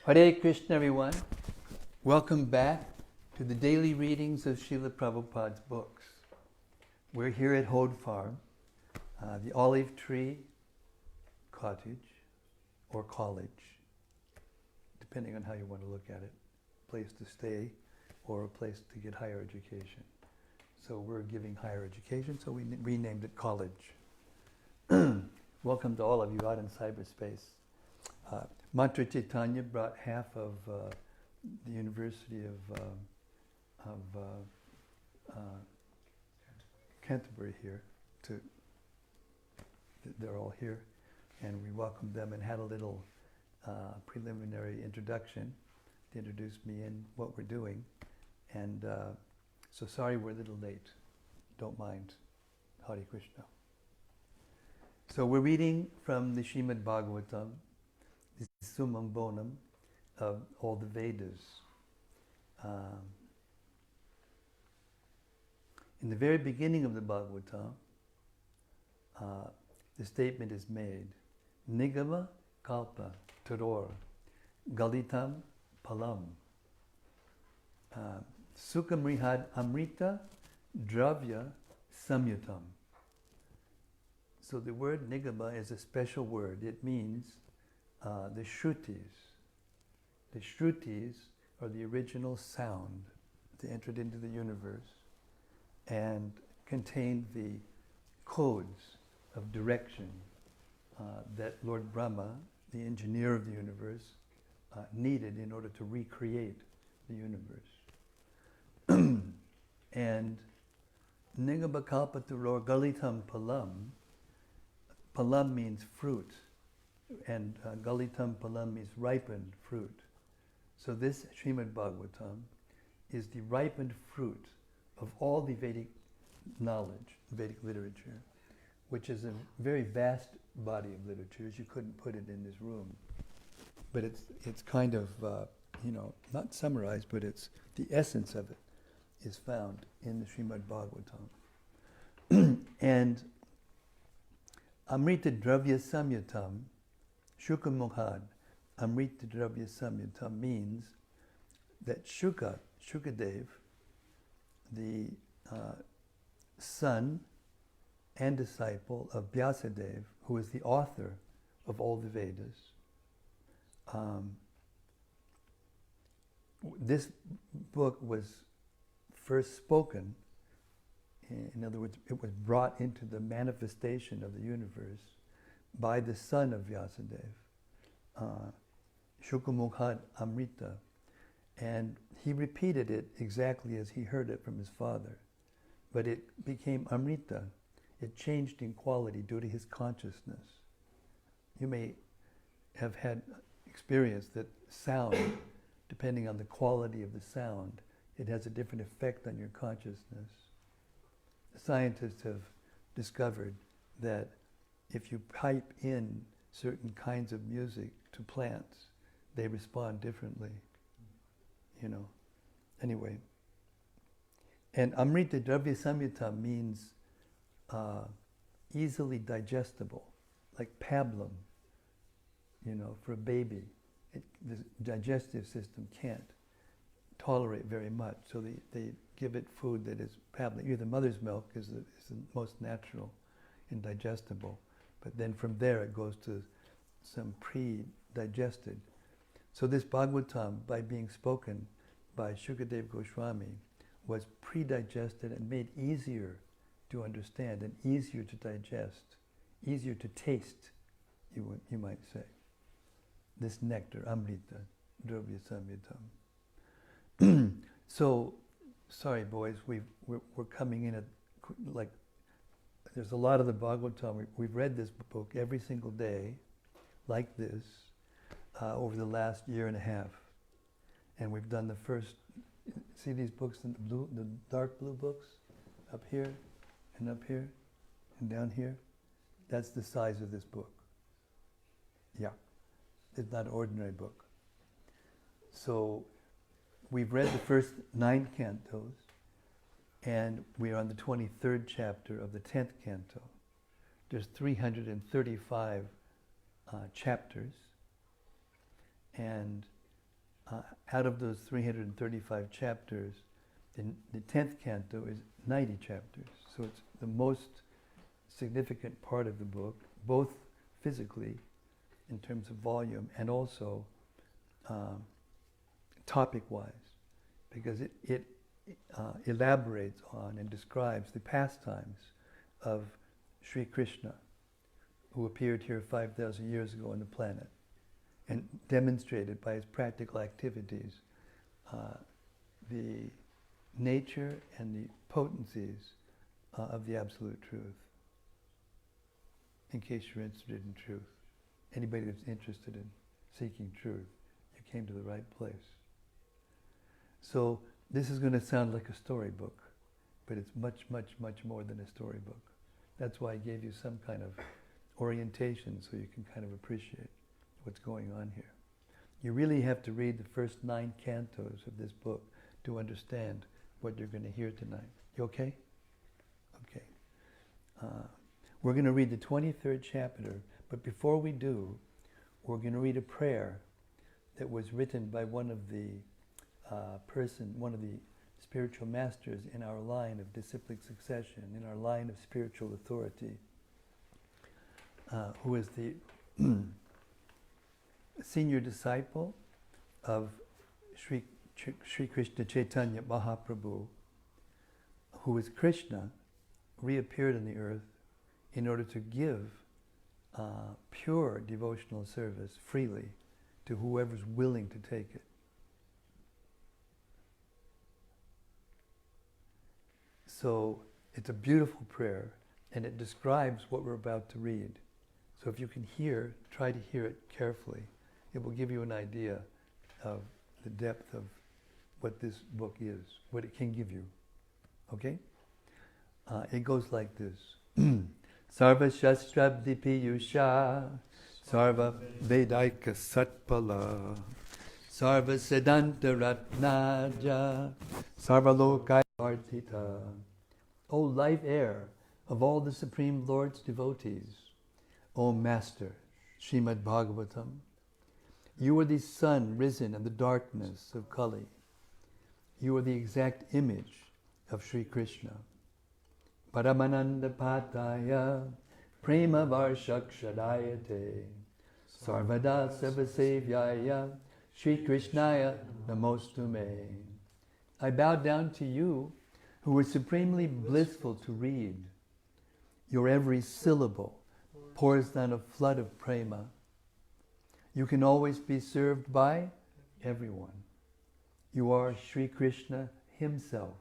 Hare Krishna, everyone. Welcome back to the daily readings of Srila Prabhupada's books. We're here at Hode Farm, the olive tree cottage or college, depending on how you want to look at it, place to stay or a place to get higher education. So we're giving higher education, so we renamed it college. Welcome to all of you out in cyberspace. Mantra Chaitanya brought half of the University of Canterbury here. They're all here, and we welcomed them and had a little preliminary introduction to introduce me and what we're doing. And so sorry we're a little late. Don't mind. Hare Krishna. So we're reading from the Srimad-Bhagavatam, the Summum Bonum of all the Vedas. In the very beginning of the Bhagavatam, the statement is made, Nigama Kalpa Taror Galitam Palam Sukhamrihad Amrita Dravya Samyutam. So the word Nigama is a special word. It means the Shrutis. The Shrutis are the original sound that entered into the universe and contained the codes of direction that Lord Brahma, the engineer of the universe, needed in order to recreate the universe. And Ningabakalpaturor Galitam Palam, Palam means fruit, and Galitam Palam means ripened fruit. So this Srimad Bhagavatam is the ripened fruit of all the Vedic knowledge, Vedic literature, which is a very vast body of literature. You couldn't put it in this room. But it's kind of, not summarized, but it's the essence of it is found in the Srimad Bhagavatam. And Amrita Dravya Samyatam, Shukamukhad, Amrita Dravya Samyatam means that Shukadev, the son and disciple of Vyasadeva, who is the author of all the Vedas, this book was first spoken. In other words, it was brought into the manifestation of the universe by the son of Vyasadeva, Shukamukhad Amrita. And he repeated it exactly as he heard it from his father. But it became Amrita. It changed in quality due to his consciousness. You may have had experience that sound, depending on the quality of the sound, it has a different effect on your consciousness. Scientists have discovered that if you pipe in certain kinds of music to plants, they respond differently. Anyway. And Amrita Dravya Samyutam means easily digestible, like pablum, for a baby. The digestive system can't tolerate very much, so they give it food that is pablum. Either mother's milk is the most natural and digestible, but then from there it goes to some pre-digested. So this Bhagavatam, by being spoken by Shukadev Goswami, was pre-digested and made easier to understand and easier to digest, easier to taste, you might say. This nectar, Amrita, Dravya Samyatam. So, sorry boys, we're coming in at, there's a lot of the Bhagavatam. We've read this book every single day, like this, over the last year and a half. And we've done the first, see these books in the dark blue books? Up here, and up here, and down here? That's the size of this book. Yeah. It's not an ordinary book. So we've read the first 9 cantos, and we are on the 23rd chapter of the 10th canto. There's 335 chapters, and out of those 335 chapters, the 10th canto is 90 chapters. So it's the most significant part of the book, both physically, in terms of volume, and also topic-wise, because it elaborates on and describes the pastimes of Sri Krishna, who appeared here 5,000 years ago on the planet, and demonstrated by his practical activities the nature and the potencies of the Absolute Truth. In case you're interested in truth, anybody that's interested in seeking truth, you came to the right place. So this is going to sound like a storybook, but it's much, much, much more than a storybook. That's why I gave you some kind of orientation so you can kind of appreciate what's going on here. You really have to read the first 9 cantos of this book to understand what you're going to hear tonight. You okay? Okay. We're going to read the 23rd chapter, but before we do, we're going to read a prayer that was written by one of the one of the spiritual masters in our line of disciplic succession, in our line of spiritual authority, who is the senior disciple of Sri Krishna Chaitanya Mahaprabhu, who is Krishna, reappeared on the earth in order to give pure devotional service freely to whoever's willing to take it. So it's a beautiful prayer, and it describes what we're about to read. So if you can try to hear it carefully. It will give you an idea of the depth of what this book is, what it can give you. Okay? It goes like this. Sarva Shastrabdi Piyusha, Sarva Vedaika Satpala, Sarva Siddhanta Ratnaja, Sarva Lokai Artita. O life heir of all the Supreme Lord's devotees, O Master, Srimad-Bhagavatam, you are the sun risen in the darkness of Kali. You are the exact image of Sri Krishna. Paramananda Pataya, Prema Varshakshadayate, Sarvada Sarvasevyaya, Sri Krishnaya Namostume. I bow down to you, who are supremely blissful to read. Your every syllable pours down a flood of prema. You can always be served by everyone. You are Sri Krishna himself.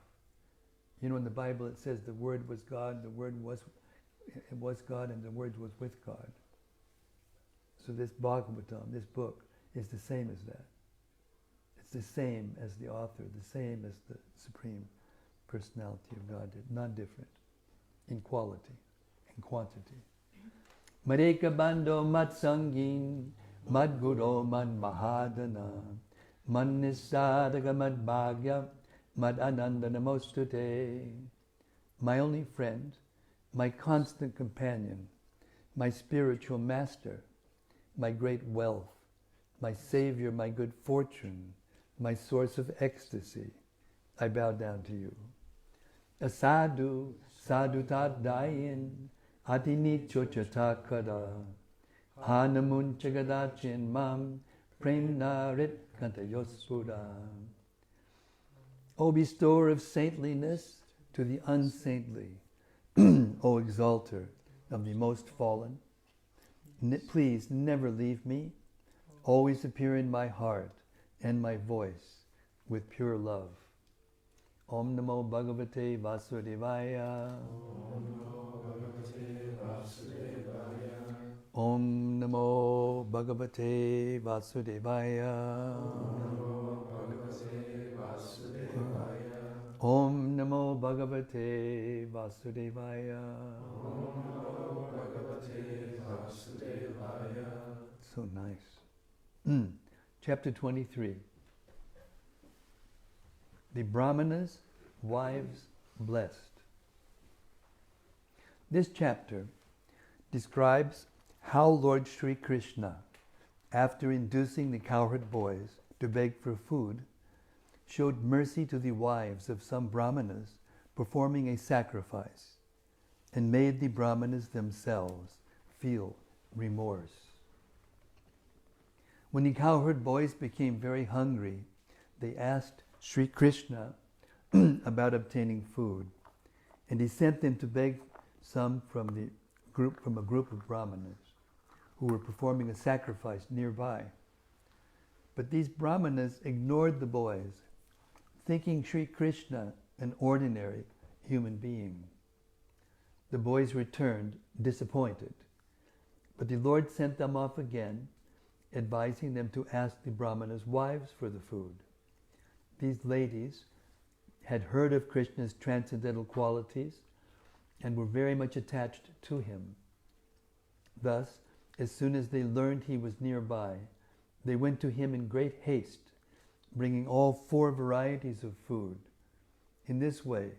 You know, in the Bible it says the Word was God, the Word was God, and the Word was with God. So this Bhagavatam, this book, is the same as that. It's the same as the author, the same as the Supreme Personality of God, not different in quality and quantity. Mareka Bando Matsangin, Madguro Man Mahadana, Man Nisadaga Mad Bhagya, Mad Ananda Namostute. My only friend, my constant companion, my spiritual master, my great wealth, my savior, my good fortune, my source of ecstasy, I bow down to you. Asadu, sadutat dayin, atini chochatakada, hanamun chagadachin mam, premnarit kantayospura. O bestower of saintliness to the unsaintly, O exalter of the most fallen, please never leave me, always appear in my heart and my voice with pure love. Om Namo Bhagavate Vasudevaya. Om Namo Bhagavate Vasudevaya. Om Namo Bhagavate Vasudevaya. So nice. Chapter 23. The Brahmanas' wives blessed. This chapter describes how Lord Sri Krishna, after inducing the cowherd boys to beg for food, showed mercy to the wives of some Brahmanas performing a sacrifice, and made the Brahmanas themselves feel remorse. When the cowherd boys became very hungry, they asked Sri Krishna about obtaining food, and he sent them to beg some from a group of Brahmanas who were performing a sacrifice nearby. But these Brahmanas ignored the boys, thinking Sri Krishna an ordinary human being. The boys returned disappointed, but the Lord sent them off again, advising them to ask the Brahmanas' wives for the food. These ladies had heard of Krishna's transcendental qualities and were very much attached to him. Thus, as soon as they learned he was nearby, they went to him in great haste, bringing all 4 varieties of food. In this way,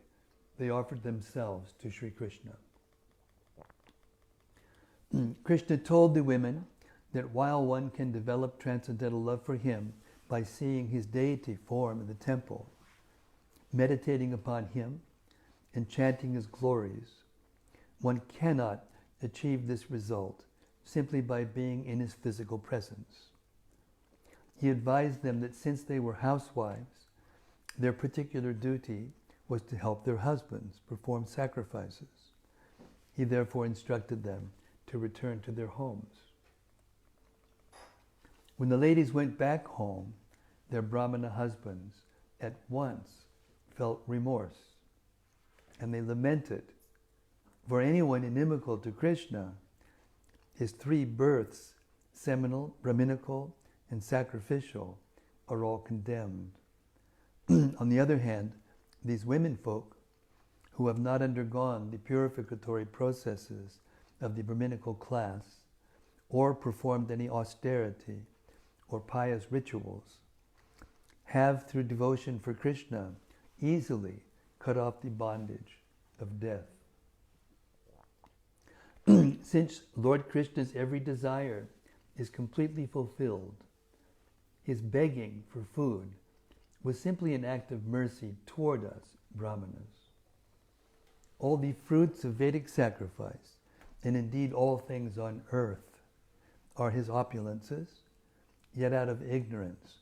they offered themselves to Sri Krishna. Krishna told the women that while one can develop transcendental love for him by seeing his deity form in the temple, meditating upon him, and chanting his glories, one cannot achieve this result simply by being in his physical presence. He advised them that since they were housewives, their particular duty was to help their husbands perform sacrifices. He therefore instructed them to return to their homes. When the ladies went back home, their Brahmana husbands at once felt remorse, and they lamented, for anyone inimical to Krishna, his 3 births, seminal, Brahminical, and sacrificial, are all condemned. On the other hand, these women folk, who have not undergone the purificatory processes of the Brahminical class, or performed any austerity or pious rituals, have, through devotion for Krishna, easily cut off the bondage of death. Since Lord Krishna's every desire is completely fulfilled, his begging for food was simply an act of mercy toward us, Brahmanas. All the fruits of Vedic sacrifice, and indeed all things on earth, are his opulences, yet out of ignorance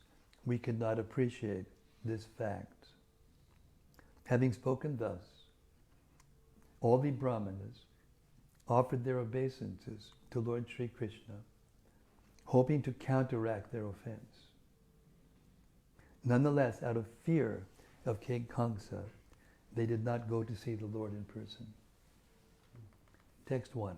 we could not appreciate this fact. Having spoken thus, all the Brahmanas offered their obeisances to Lord Sri Krishna, hoping to counteract their offense. Nonetheless, out of fear of King Kamsa, they did not go to see the Lord in person. Text 1.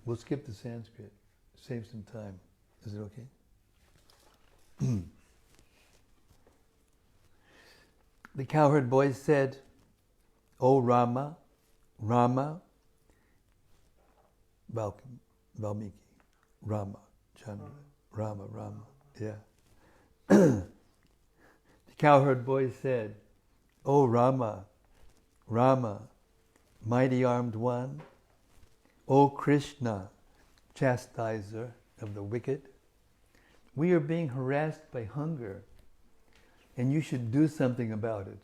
We'll skip the Sanskrit, save some time. Is it okay? The cowherd boys said, "O Rama, Rama, Valmiki, Rama, Chandra, Rama, yeah." The cowherd boys said, "O Rama, Rama, mighty armed one, O Krishna, chastiser of the wicked, we are being harassed by hunger, and you should do something about it."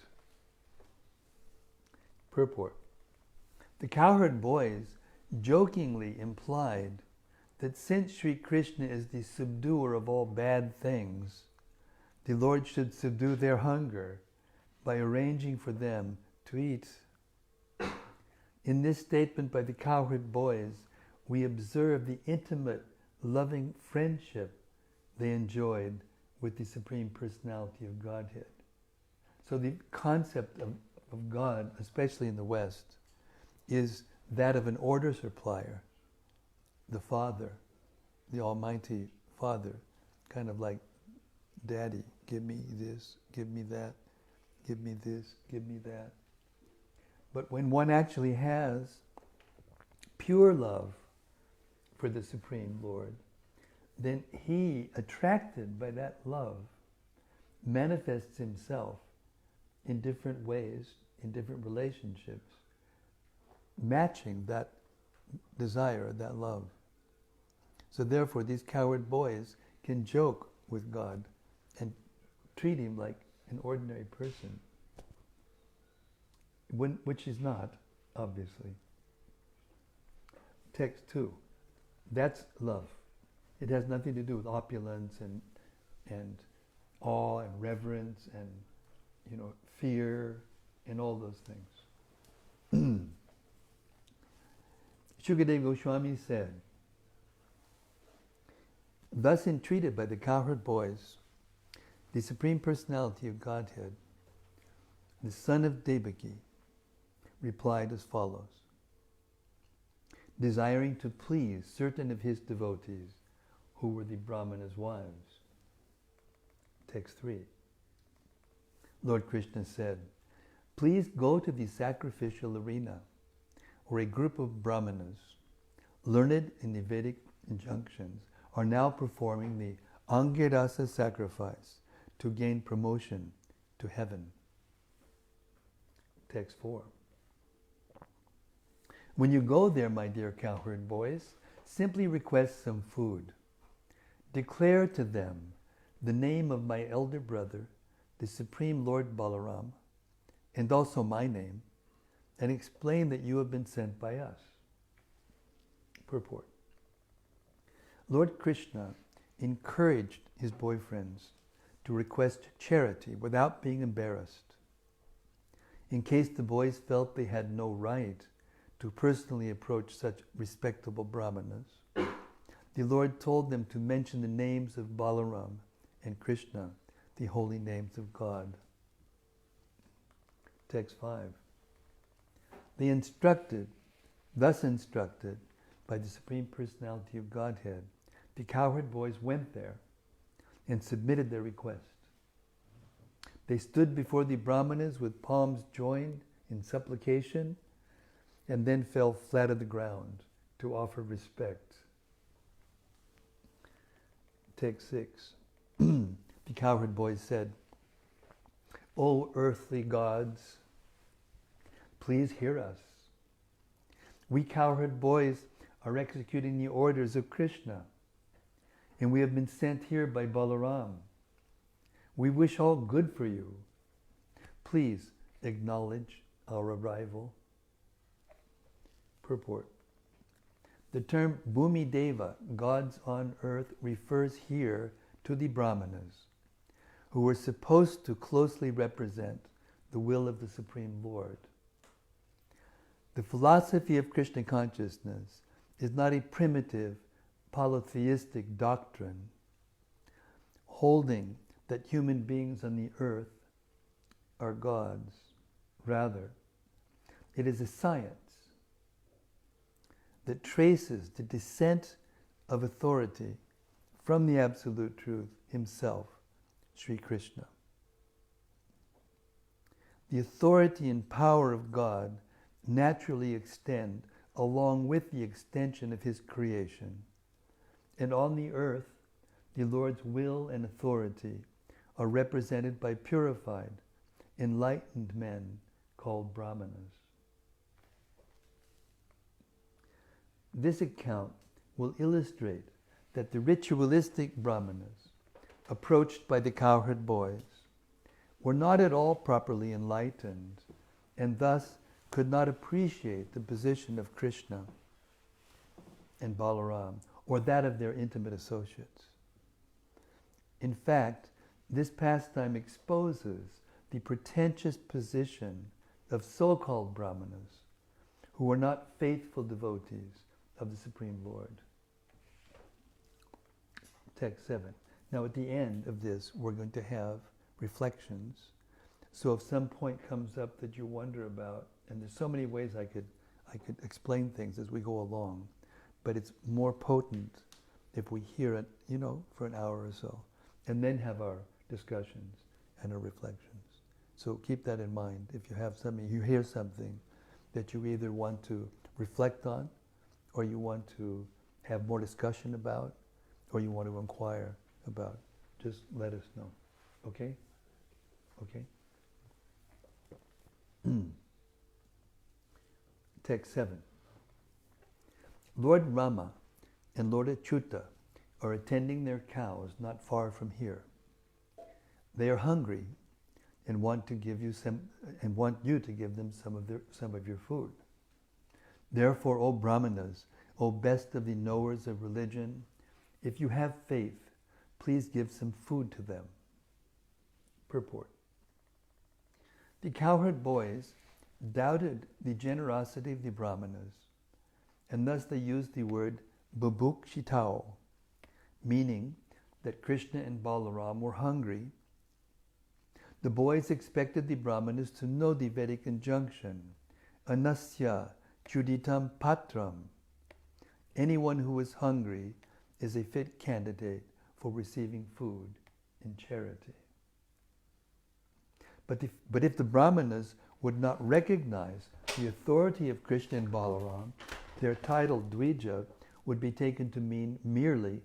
Purport. The cowherd boys jokingly implied that since Sri Krishna is the subduer of all bad things, the Lord should subdue their hunger by arranging for them to eat. In this statement by the cowherd boys, we observe the intimate, loving friendship they enjoyed with the Supreme Personality of Godhead. So the concept of God, especially in the West, is that of an order supplier, the Father, the Almighty Father, kind of like Daddy, give me this, give me that, give me this, give me that. But when one actually has pure love for the Supreme Lord, then he, attracted by that love, manifests himself in different ways, in different relationships, matching that desire, that love. So therefore, these coward boys can joke with God and treat him like an ordinary person, which he's not, obviously. Text 2. That's love. It has nothing to do with opulence and awe and reverence and, fear and all those things. Shukadeva Goswami said, thus entreated by the cowherd boys, the Supreme Personality of Godhead, the son of Devaki, replied as follows. Desiring to please certain of his devotees who were the Brahmanas' wives. Text 3. Lord Krishna said, please go to the sacrificial arena where a group of Brahmanas, learned in the Vedic injunctions, are now performing the Angirasa sacrifice to gain promotion to heaven. Text 4. When you go there, my dear cowherd boys, simply request some food. Declare to them the name of my elder brother, the Supreme Lord Balaram, and also my name, and explain that you have been sent by us. Purport. Lord Krishna encouraged his boyfriends to request charity without being embarrassed. In case the boys felt they had no right to personally approach such respectable Brahmanas, the Lord told them to mention the names of Balaram and Krishna, the holy names of God. Text 5. They thus instructed by the Supreme Personality of Godhead, the cowherd boys went there and submitted their request. They stood before the Brahmanas with palms joined in supplication and then fell flat on the ground to offer respect. Text 6. The cowherd boys said, O earthly gods, please hear us. We cowherd boys are executing the orders of Krishna, and we have been sent here by Balaram. We wish all good for you. Please acknowledge our arrival. Purport. The term Bhumi Deva, gods on earth, refers here to the Brahmanas, who were supposed to closely represent the will of the Supreme Lord. The philosophy of Krishna consciousness is not a primitive polytheistic doctrine holding that human beings on the earth are gods. Rather, it is a science that traces the descent of authority from the Absolute Truth himself, Sri Krishna. The authority and power of God naturally extend along with the extension of his creation. And on the earth, the Lord's will and authority are represented by purified, enlightened men called Brahmanas. This account will illustrate that the ritualistic Brahmanas, approached by the cowherd boys, were not at all properly enlightened and thus could not appreciate the position of Krishna and Balaram or that of their intimate associates. In fact, this pastime exposes the pretentious position of so-called Brahmanas who were not faithful devotees of the Supreme Lord. Text 7. Now at the end of this, we're going to have reflections. So if some point comes up that you wonder about, and there's so many ways I could explain things as we go along, but it's more potent if we hear it, for an hour or so, and then have our discussions and our reflections. So keep that in mind. If you have something, you hear something that you either want to reflect on, or you want to have more discussion about, or you want to inquire about, just let us know. Okay? Okay? Text 7. Lord Rama and Lord Achyuta are attending their cows not far from here. They are hungry and want you to give them some of your food. Therefore, O Brahmanas, O best of the knowers of religion, if you have faith, please give some food to them. Purport. The cowherd boys doubted the generosity of the Brahmanas, and thus they used the word bubukshitao, meaning that Krishna and Balaram were hungry. The boys expected the Brahmanas to know the Vedic injunction, anasya chuditam patram. Anyone who is hungry is a fit candidate for receiving food in charity. But if the Brahmanas would not recognize the authority of Krishna and Balaram, their title Dvija would be taken to mean merely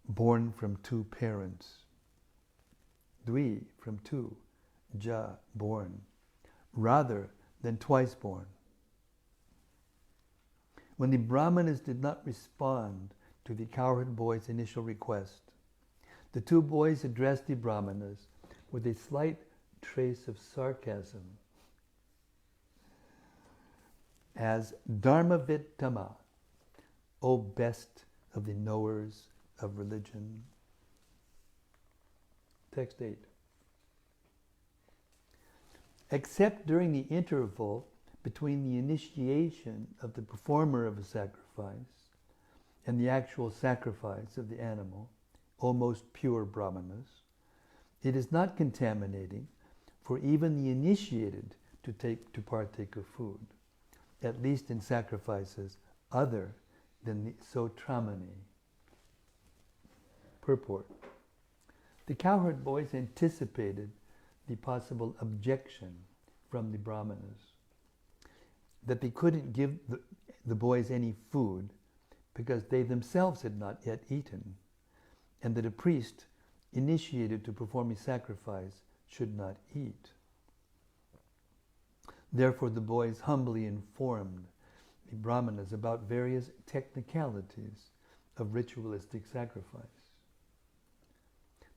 born from two parents. Dvi, from two, ja, born, rather than twice born. When the Brahmanas did not respond to the cowherd boys' initial request, the two boys addressed the Brahmanas with a slight trace of sarcasm as Dharmavittama, O best of the knowers of religion. Text 8. Except during the interval between the initiation of the performer of a sacrifice and the actual sacrifice of the animal, O most pure Brahmanas, it is not contaminating for even the initiated to partake of food, at least in sacrifices other than the sotramani. Purport. The cowherd boys anticipated the possible objection from the Brahmanas that they couldn't give the boys any food because they themselves had not yet eaten, and that a priest initiated to perform a sacrifice should not eat. Therefore, the boys humbly informed the Brahmanas about various technicalities of ritualistic sacrifice.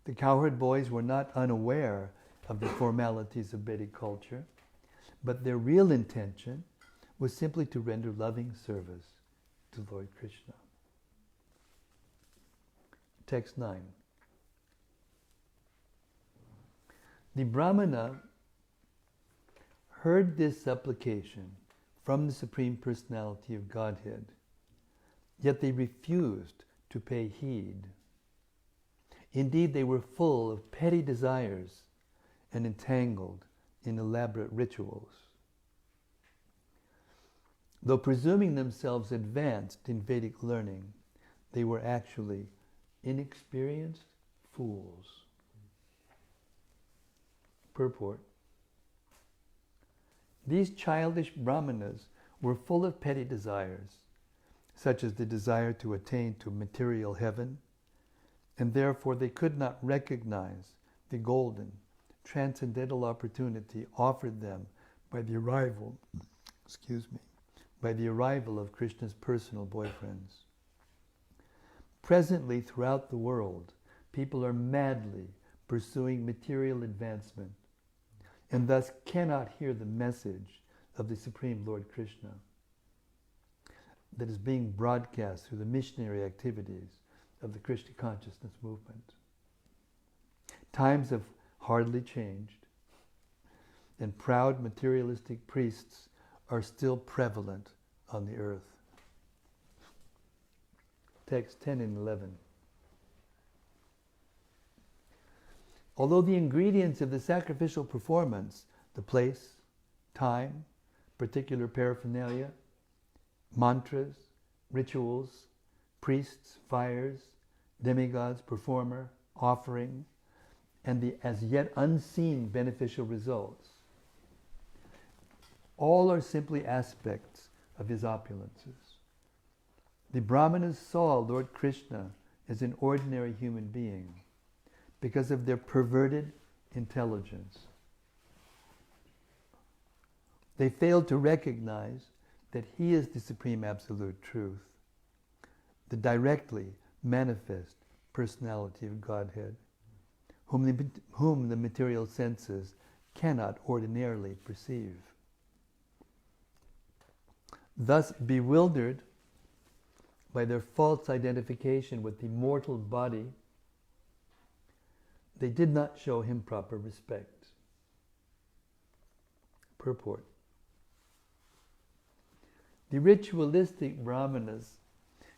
The cowherd boys were not unaware of the formalities of Vedic culture, but their real intention was simply to render loving service to Lord Krishna. Text 9. The Brahmana heard this supplication from the Supreme Personality of Godhead, yet they refused to pay heed. Indeed, they were full of petty desires and entangled in elaborate rituals. Though presuming themselves advanced in Vedic learning, they were actually inexperienced fools. Purport. These childish Brahmanas were full of petty desires, such as the desire to attain to material heaven, and therefore they could not recognize the golden, transcendental opportunity offered them by the arrival of Krishna's personal boyfriends. Presently, throughout the world, people are madly pursuing material advancement, and thus cannot hear the message of the Supreme Lord Krishna that is being broadcast through the missionary activities of the Krishna consciousness movement. Times have hardly changed, and proud materialistic priests are still prevalent on the earth. Text 10 and 11. Although the ingredients of the sacrificial performance, the place, time, particular paraphernalia, mantras, rituals, priests, fires, demigods, performer, offering, and the as yet unseen beneficial results, all are simply aspects of his opulences. The Brahmanas saw Lord Krishna as an ordinary human being because of their perverted intelligence. They failed to recognize that he is the supreme absolute truth, the directly manifest personality of Godhead, whom the material senses cannot ordinarily perceive. Thus, bewildered by their false identification with the mortal body, they did not show him proper respect. Purport. The ritualistic Brahmanas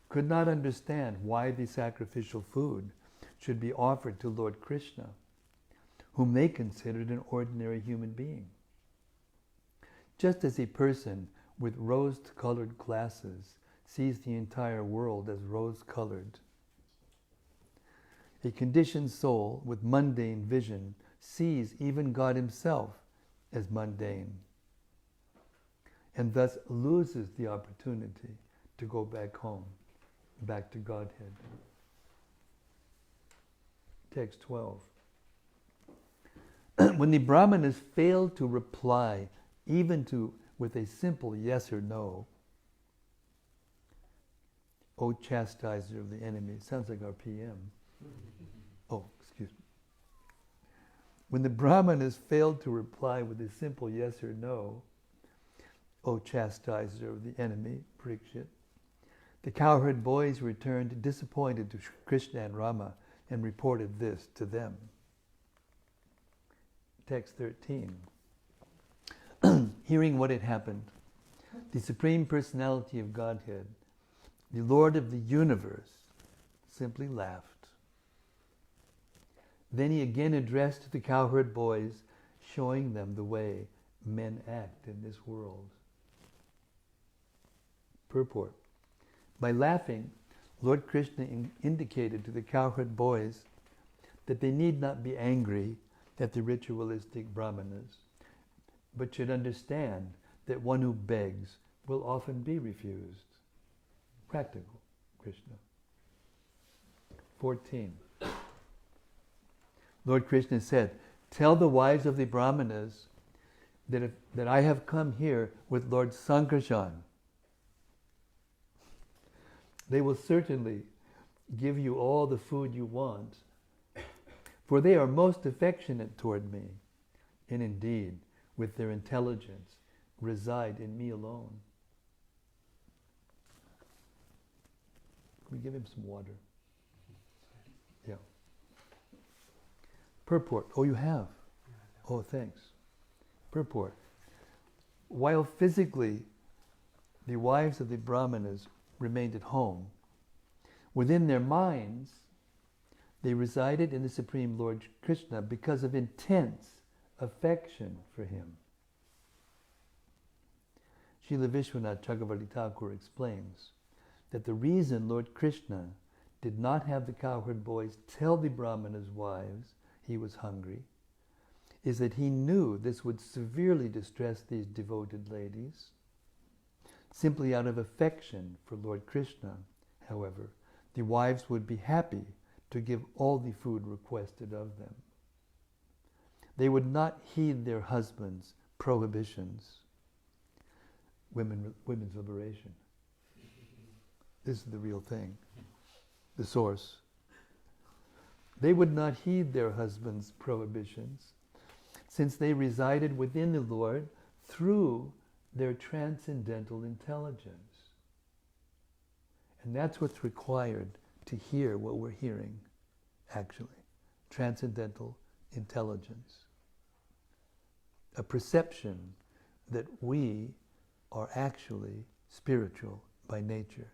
could not understand why the sacrificial food should be offered to Lord Krishna, whom they considered an ordinary human being. Just as a person with rose-colored glasses sees the entire world as rose-colored, a conditioned soul with mundane vision sees even God himself as mundane, and thus loses the opportunity to go back home, back to Godhead. Text 12. When the Brahmanas failed to reply even with a simple yes or no, O chastiser of the enemy, sounds like our PM. Oh, excuse me. When the Brahmanas failed to reply with a simple yes or no, O chastiser of the enemy, Parikshit, the cowherd boys returned disappointed to Krishna and Rama and reported this to them. Text 13. Hearing what had happened, the Supreme Personality of Godhead, the Lord of the universe, simply laughed. Then he again addressed the cowherd boys, showing them the way men act in this world. Purport. By laughing, Lord Krishna indicated to the cowherd boys that they need not be angry at the ritualistic Brahmanas, but should understand that one who begs will often be refused. Practical, Krishna. 14. Lord Krishna said, tell the wives of the Brahmanas that I have come here with Lord Sankarshan. They will certainly give you all the food you want, for they are most affectionate toward me, and indeed, with their intelligence, reside in me alone. Can we give him some water? Yeah. Purport. Oh, you have? Oh, thanks. Purport. While physically the wives of the Brahmanas remained at home, within their minds they resided in the Supreme Lord Krishna because of intense affection for him. Srila Vishwanath Chakravarti Thakur explains that the reason Lord Krishna did not have the cowherd boys tell the Brahmanas' wives he was hungry is that he knew this would severely distress these devoted ladies. Simply out of affection for Lord Krishna, however, the wives would be happy to give all the food requested of them. They would not heed their husbands' prohibitions. Women's liberation. This is the real thing, the source. They would not heed their husbands' prohibitions, since they resided within the Lord through their transcendental intelligence. And that's what's required to hear what we're hearing, actually. Transcendental intelligence. A perception that we are actually spiritual by nature.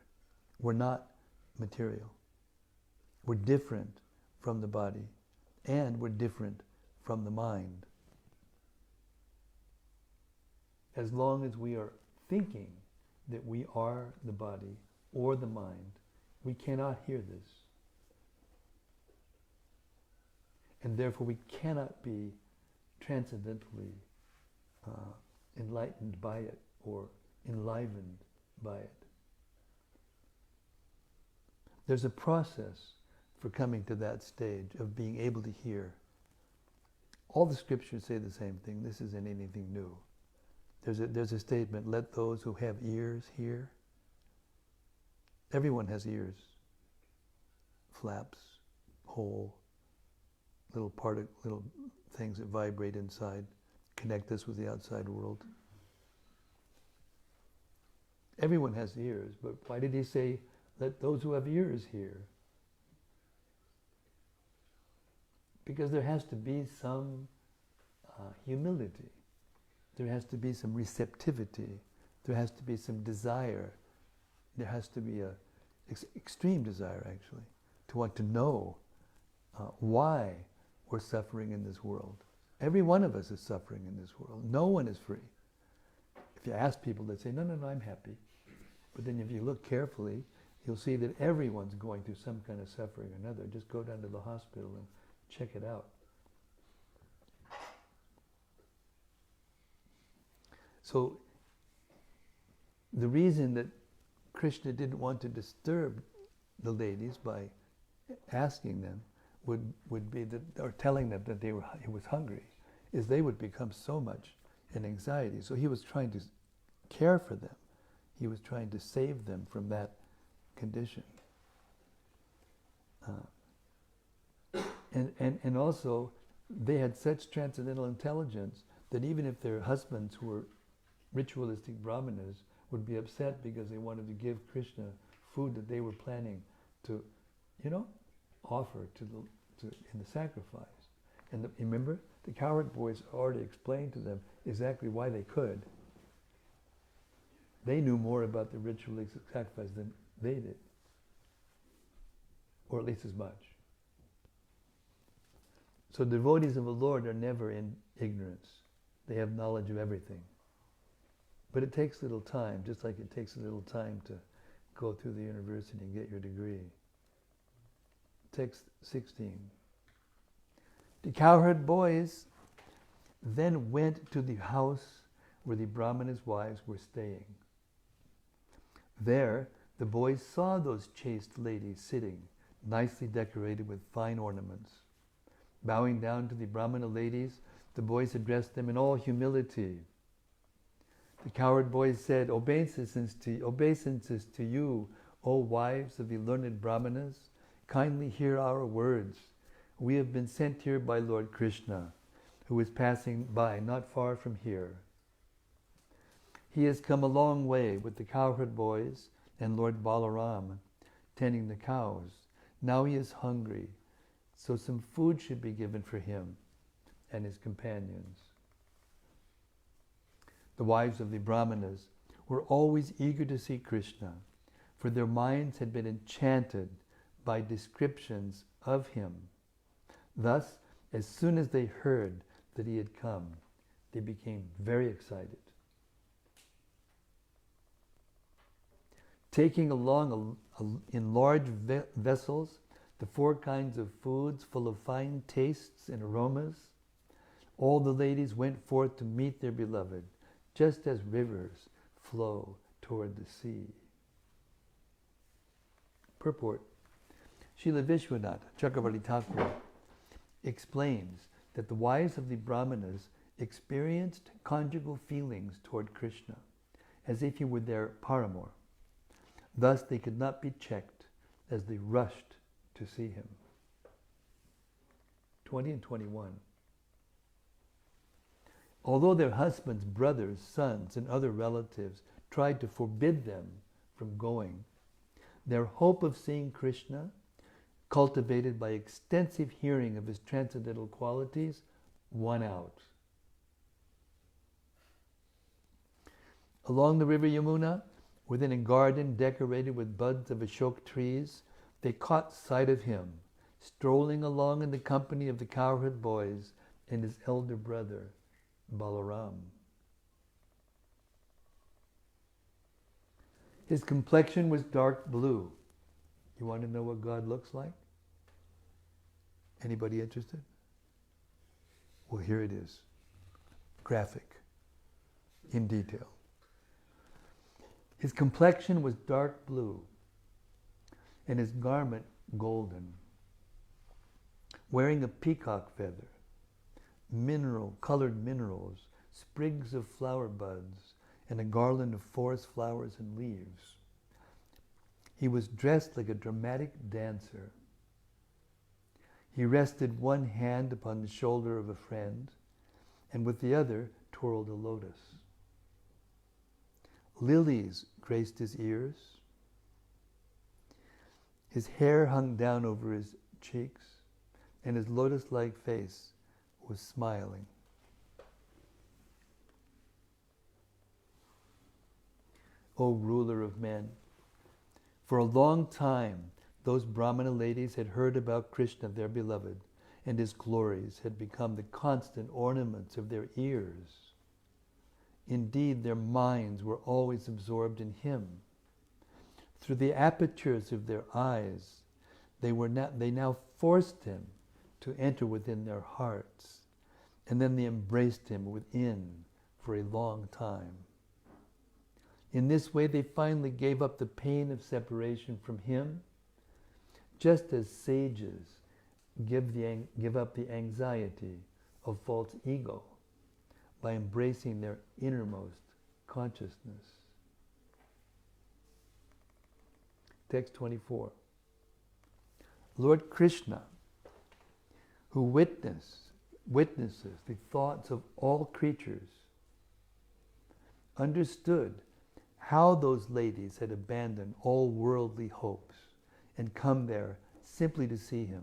We're not material. We're different from the body, and we're different from the mind. As long as we are thinking that we are the body or the mind, we cannot hear this. And therefore we cannot be transcendently enlightened by it or enlivened by it. There's a process for coming to that stage of being able to hear. All the scriptures say the same thing. This isn't anything new. There's a statement, let those who have ears hear. Everyone has ears. Flaps, hole, little things that vibrate inside, connect us with the outside world. Everyone has ears, but why did he say, let those who have ears hear? Because there has to be some humility. There has to be some receptivity. There has to be some desire. There has to be a extreme desire, actually, to want to know why we're suffering in this world. Every one of us is suffering in this world. No one is free. If you ask people, they say, no, I'm happy. But then if you look carefully, you'll see that everyone's going through some kind of suffering or another. Just go down to the hospital and check it out. So, the reason that Krishna didn't want to disturb the ladies by asking them would be that, or telling them that he was hungry, is they would become so much in anxiety. So he was trying to care for them. He was trying to save them from that condition. And also, they had such transcendental intelligence that even if their husbands who were ritualistic Brahmanas would be upset because they wanted to give Krishna food that they were planning to, offer in the sacrifice. And remember, the cowherd boys already explained to them exactly why they could. They knew more about the ritualistic sacrifice than they did, or at least as much. So devotees of the Lord are never in ignorance. They have knowledge of everything. But it takes a little time, just like it takes a little time to go through the university and get your degree. Text 16. The cowherd boys then went to the house where the Brahmanas' wives were staying. There, the boys saw those chaste ladies sitting, nicely decorated with fine ornaments. Bowing down to the Brahmana ladies, the boys addressed them in all humility. The cowherd boys said, obeisances to you, O wives of the learned Brahmanas, kindly hear our words. We have been sent here by Lord Krishna, who is passing by not far from here. He has come a long way with the cowherd boys and Lord Balaram, tending the cows. Now he is hungry, so some food should be given for him and his companions. The wives of the Brahmanas were always eager to see Krishna, for their minds had been enchanted by descriptions of him. Thus, as soon as they heard that he had come, they became very excited. Taking along in large vessels the 4 kinds of foods full of fine tastes and aromas, all the ladies went forth to meet their beloved, just as rivers flow toward the sea. Purport. Srila Vishwanath Chakravarti Thakur explains that the wives of the Brahmanas experienced conjugal feelings toward Krishna, as if he were their paramour. Thus they could not be checked as they rushed to see him. 20 and 21. Although their husbands, brothers, sons, and other relatives tried to forbid them from going, their hope of seeing Krishna, cultivated by extensive hearing of his transcendental qualities, won out. Along the river Yamuna, within a garden decorated with buds of ashok trees, they caught sight of him, strolling along in the company of the cowherd boys and his elder brother, Balaram. His complexion was dark blue. You want to know what God looks like? Anybody interested? Well, here it is. Graphic. In detail. His complexion was dark blue, and his garment golden, wearing a peacock feather. Colored minerals sprigs of flower buds, and a garland of forest flowers and leaves. He was dressed like a dramatic dancer. He rested one hand upon the shoulder of a friend, and with the other twirled a lotus. Lilies graced his ears. His hair hung down over his cheeks, and his lotus-like face was smiling. O ruler of men, for a long time those Brahmana ladies had heard about Krishna, their beloved, and his glories had become the constant ornaments of their ears. Indeed, their minds were always absorbed in him. Through the apertures of their eyes, they now forced him to enter within their hearts, and then they embraced him within for a long time. In this way, they finally gave up the pain of separation from him, just as sages give up the anxiety of false ego by embracing their innermost consciousness. Text 24. Lord Krishna, who witnesses the thoughts of all creatures, understood how those ladies had abandoned all worldly hopes and come there simply to see him.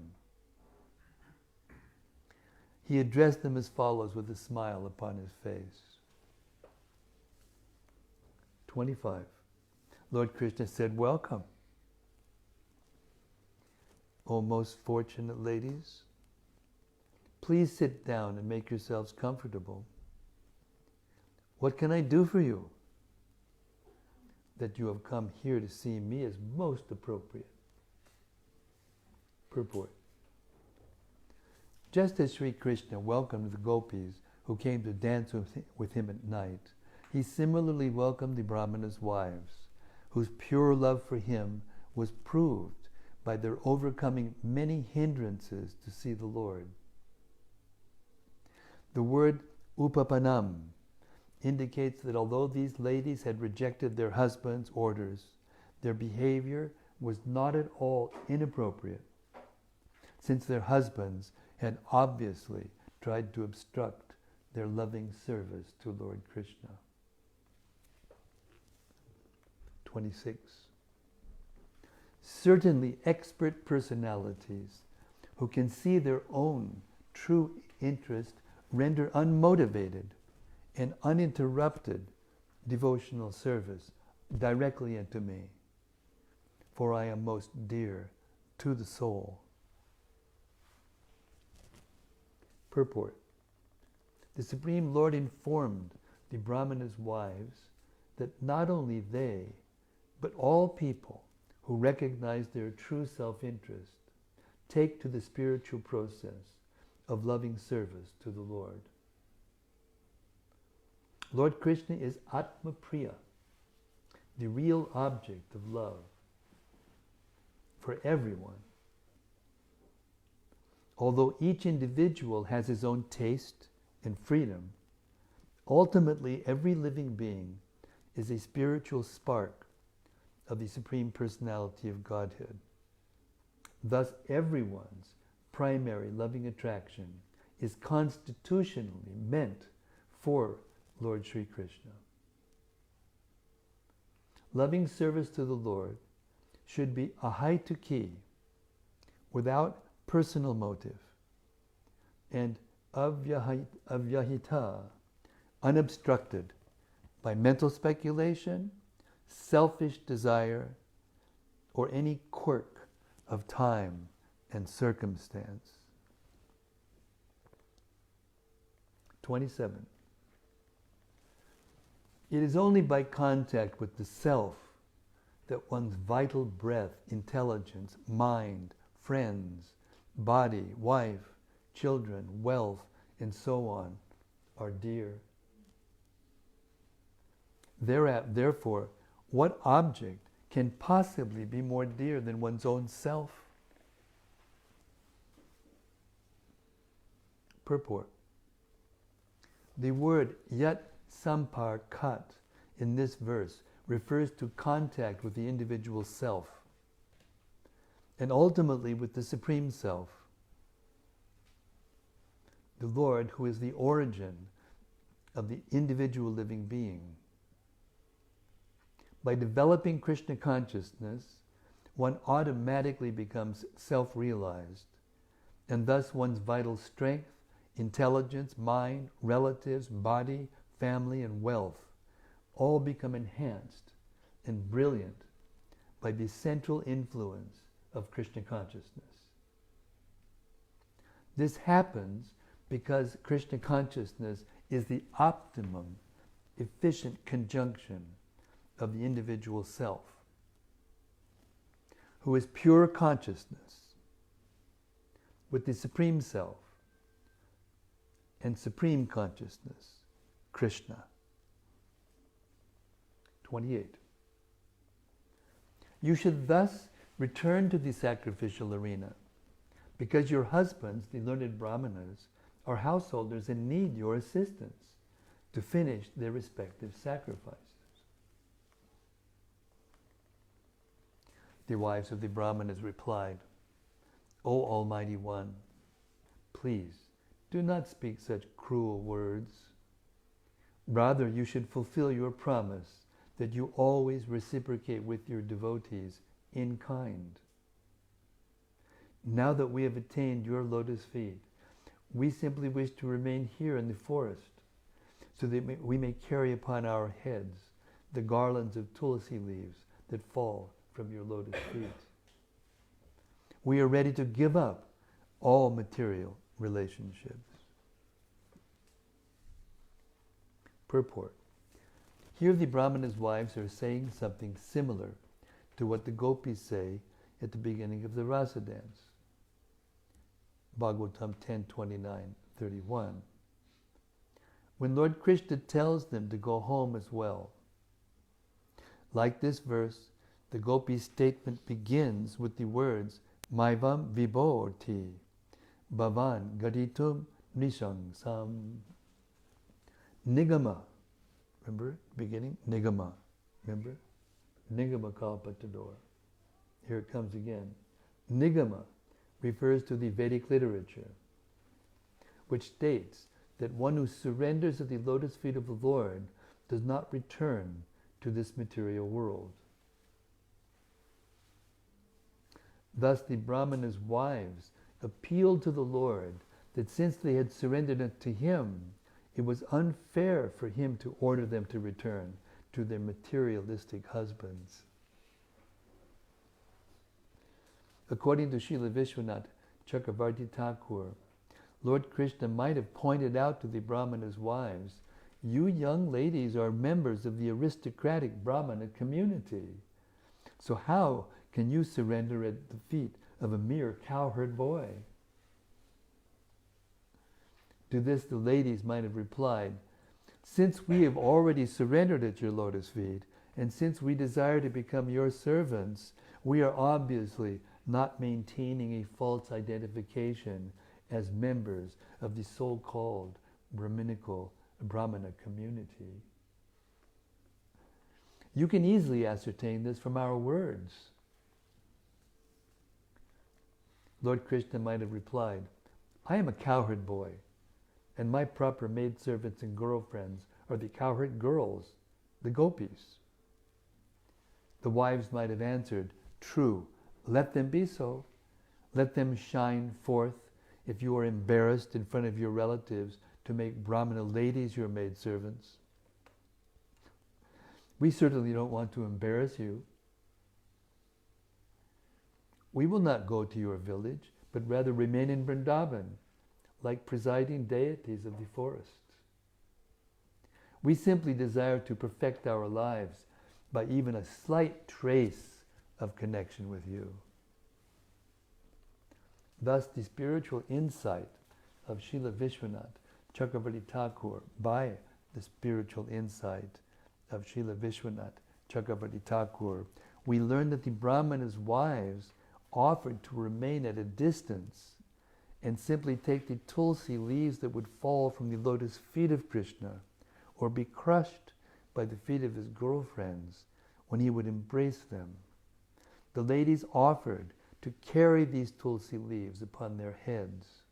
He addressed them as follows with a smile upon his face. 25. Lord Krishna said, "Welcome, O most fortunate ladies. Please sit down and make yourselves comfortable. What can I do for you? That you have come here to see me is most appropriate." Purport. Just as Sri Krishna welcomed the gopis who came to dance with him at night, he similarly welcomed the Brahmanas' wives, whose pure love for him was proved by their overcoming many hindrances to see the Lord. The word upapanam indicates that although these ladies had rejected their husbands' orders, their behavior was not at all inappropriate, since their husbands had obviously tried to obstruct their loving service to Lord Krishna. 26. Certainly expert personalities who can see their own true interest render unmotivated and uninterrupted devotional service directly unto me, for I am most dear to the soul. Purport. The Supreme Lord informed the Brahmanas' wives that not only they, but all people who recognize their true self-interest take to the spiritual process of loving service to the Lord. Lord Krishna is Atma Priya, the real object of love for everyone. Although each individual has his own taste and freedom, ultimately every living being is a spiritual spark of the Supreme Personality of Godhead. Thus, everyone's primary loving attraction is constitutionally meant for Lord Sri Krishna. Loving service to the Lord should be ahaituki, without personal motive, and avyahita, unobstructed by mental speculation, selfish desire, or any quirk of time and circumstance. 27. It is only by contact with the self that one's vital breath, intelligence, mind, friends, body, wife, children, wealth, and so on are dear. Therefore, what object can possibly be more dear than one's own self? Purport. The word yat samparkat in this verse refers to contact with the individual self and ultimately with the Supreme Self, the Lord who is the origin of the individual living being. By developing Krishna consciousness, one automatically becomes self-realized, and thus one's vital strength, intelligence, mind, relatives, body, family, and wealth all become enhanced and brilliant by the central influence of Krishna consciousness. This happens because Krishna consciousness is the optimum, efficient conjunction of the individual self, who is pure consciousness, with the Supreme Self and Supreme Consciousness, Krishna. 28. You should thus return to the sacrificial arena, because your husbands, the learned Brahmanas, are householders and need your assistance to finish their respective sacrifices. The wives of the Brahmanas replied, O Almighty One, please do not speak such cruel words. Rather, you should fulfill your promise that you always reciprocate with your devotees in kind. Now that we have attained your lotus feet, we simply wish to remain here in the forest so that we may carry upon our heads the garlands of tulsi leaves that fall from your lotus feet. We are ready to give up all material relationships. Purport. Here the Brahmanas' wives are saying something similar to what the gopis say at the beginning of the rasa dance. Bhagavatam 10:29-31. When Lord Krishna tells them to go home as well. Like this verse, the gopi statement begins with the words Maivam vibhoti bhavan gaditum nishangsam. Nigama. Remember, beginning? Nigama. Remember? Nigama kalpatador. Here it comes again. Nigama refers to the Vedic literature, which states that one who surrenders at the lotus feet of the Lord does not return to this material world. Thus the Brahmanas' wives appealed to the Lord that since they had surrendered it to Him, it was unfair for Him to order them to return to their materialistic husbands. According to Srila Vishwanath Chakravarti Thakur, Lord Krishna might have pointed out to the Brahmanas' wives, you young ladies are members of the aristocratic Brahmana community. So how can you surrender at the feet of a mere cowherd boy? To this the ladies might have replied, since we have already surrendered at your lotus feet, and since we desire to become your servants, we are obviously not maintaining a false identification as members of the so-called Brahmana community. You can easily ascertain this from our words. Lord Krishna might have replied, I am a cowherd boy, and my proper maidservants and girlfriends are the cowherd girls, the gopis. The wives might have answered, true, let them be so. Let them shine forth if you are embarrassed in front of your relatives to make Brahmana ladies your maidservants. We certainly don't want to embarrass you. We will not go to your village, but rather remain in Vrindavan, like presiding deities of the forest. We simply desire to perfect our lives by even a slight trace of connection with you. Thus, the spiritual insight of Srila Vishwanath Chakravarti Thakur, by the spiritual insight of Srila Vishwanath Chakravarti Thakur, we learn that the Brahmanas' wives offered to remain at a distance and simply take the tulsi leaves that would fall from the lotus feet of Krishna, or be crushed by the feet of his girlfriends when he would embrace them. The ladies offered to carry these tulsi leaves upon their heads,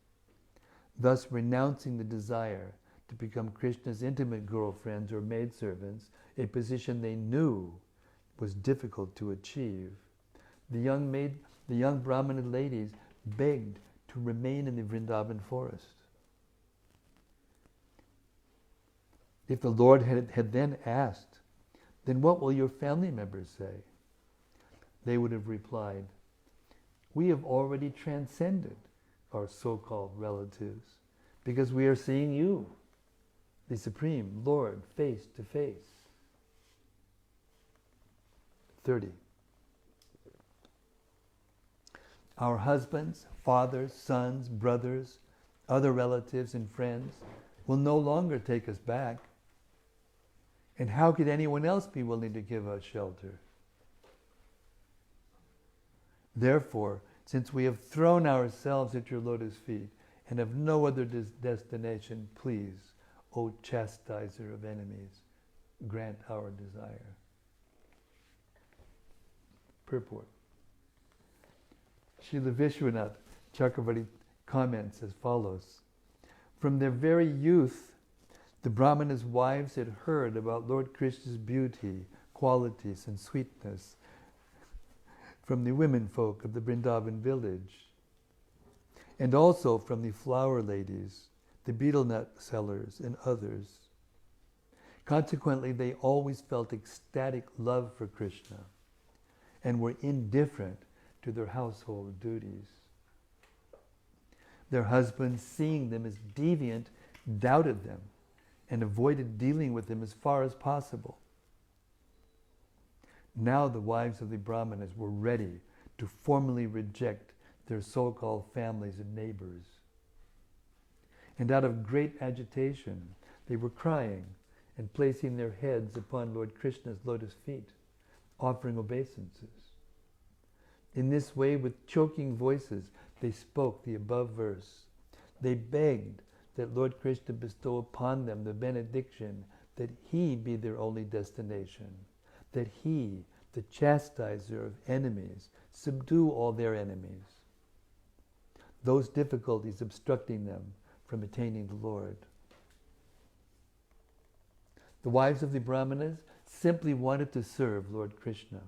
thus renouncing the desire to become Krishna's intimate girlfriends or maidservants, a position they knew was difficult to achieve. The young Brahmana ladies begged to remain in the Vrindavan forest. If the Lord had then asked, "Then what will your family members say?" they would have replied, "We have already transcended our so-called relatives because we are seeing you, the Supreme Lord, face to face." 30. Our husbands, fathers, sons, brothers, other relatives and friends will no longer take us back. And how could anyone else be willing to give us shelter? Therefore, since we have thrown ourselves at your lotus feet and have no other destination, please, O chastiser of enemies, grant our desire. Purport. Srila Vishwanath Chakravarti comments as follows. From their very youth, the Brahmanas' wives had heard about Lord Krishna's beauty, qualities, and sweetness from the women folk of the Vrindavan village, and also from the flower ladies, the betel nut sellers, and others. Consequently, they always felt ecstatic love for Krishna and were indifferent to their household duties. Their husbands, seeing them as deviant, doubted them and avoided dealing with them as far as possible. Now the wives of the Brahmanas were ready to formally reject their so-called families and neighbors. And out of great agitation, they were crying and placing their heads upon Lord Krishna's lotus feet, offering obeisances. In this way, with choking voices, they spoke the above verse. They begged that Lord Krishna bestow upon them the benediction that he be their only destination, that he, the chastiser of enemies, subdue all their enemies, those difficulties obstructing them from attaining the Lord. The wives of the Brahmanas simply wanted to serve Lord Krishna,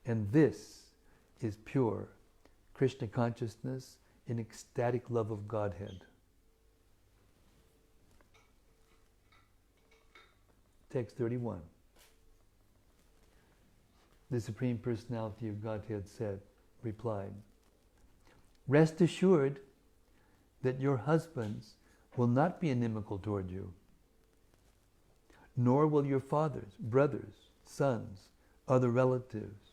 and this is pure Krishna consciousness in ecstatic love of Godhead. Text 31. The Supreme Personality of Godhead replied, "Rest assured that your husbands will not be inimical toward you, nor will your fathers, brothers, sons, other relatives,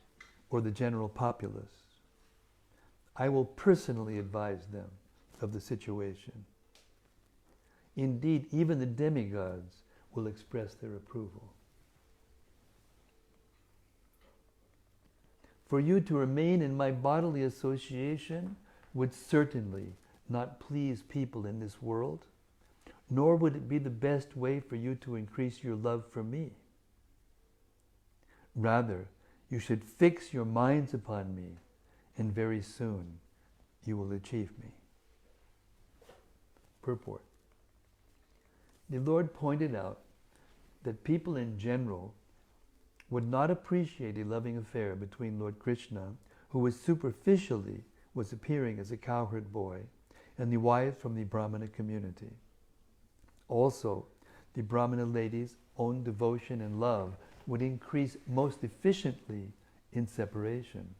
or the general populace. I will personally advise them of the situation. Indeed, even the demigods will express their approval. For you to remain in my bodily association would certainly not please people in this world, nor would it be the best way for you to increase your love for me. Rather, you should fix your minds upon me, and very soon you will achieve me." Purport. The Lord pointed out that people in general would not appreciate a loving affair between Lord Krishna, who was appearing as a cowherd boy, and the wife from the Brahmana community. Also, the Brahmana ladies' own devotion and love would increase most efficiently in separation.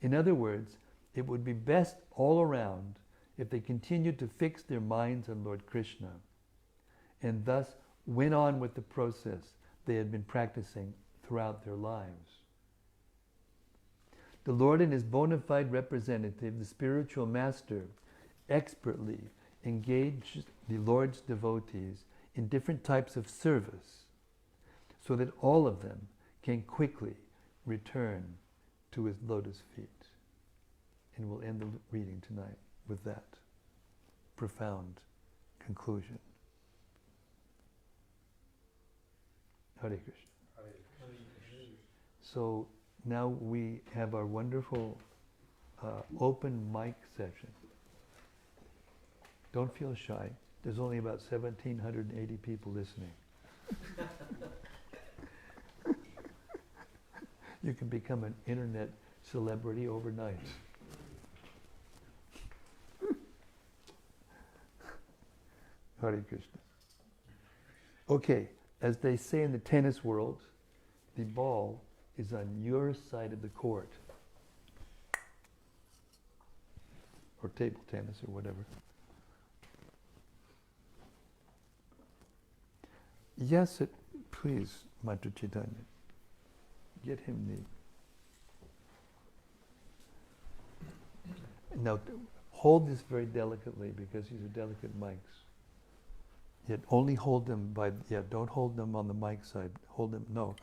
In other words, it would be best all around if they continued to fix their minds on Lord Krishna, and thus went on with the process they had been practicing throughout their lives. The Lord and his bona fide representative, the spiritual master, expertly engaged the Lord's devotees in different types of service so that all of them can quickly return to his lotus feet. And we'll end the reading tonight with that profound conclusion. Hare Krishna. So now we have our wonderful open mic session. Don't feel shy. There's only about 1,780 people listening. You can become an internet celebrity overnight. Hare Krishna. Okay, as they say in the tennis world, the ball is on your side of the court. Or table tennis or whatever. Yes, please, Mantra Chaitanya. Get him the... Now, hold this very delicately because these are delicate mics. Yet only hold them by... Yeah, don't hold them on the mic side. Hold them... No.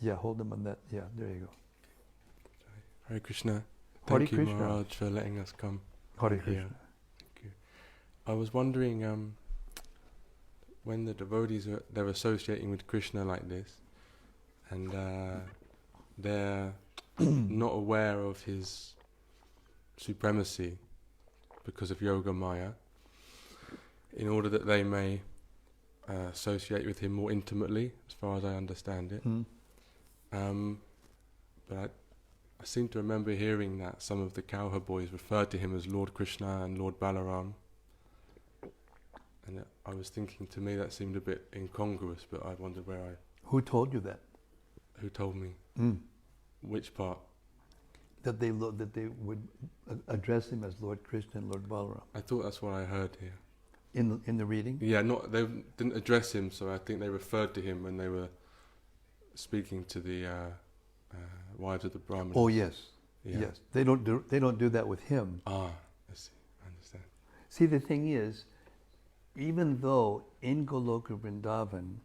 Yeah, hold them on that... Yeah, there you go. Hare Krishna. Hare Thank you, Krishna. Maharaj, for letting us come. Hare here. Krishna. Thank you. I was wondering, when the devotees they're associating with Krishna like this, and they're not aware of his supremacy because of Yoga Maya, in order that they may associate with him more intimately, as far as I understand it. But I seem to remember hearing that some of the cowherd boys referred to him as Lord Krishna and Lord Balaram. And I was thinking, to me that seemed a bit incongruous, but I wondered Who told you that? Who told me? Which part? That they would address him as Lord Krishna and Lord Balaram. I thought that's what I heard here. In the reading? Yeah, they didn't address him, so I think they referred to him when they were speaking to the wives of the Brahmanas. Oh yes, yeah. Yes. They don't do that with him. Ah, I see. I understand. See, the thing is, even though in Goloka Vrindavan,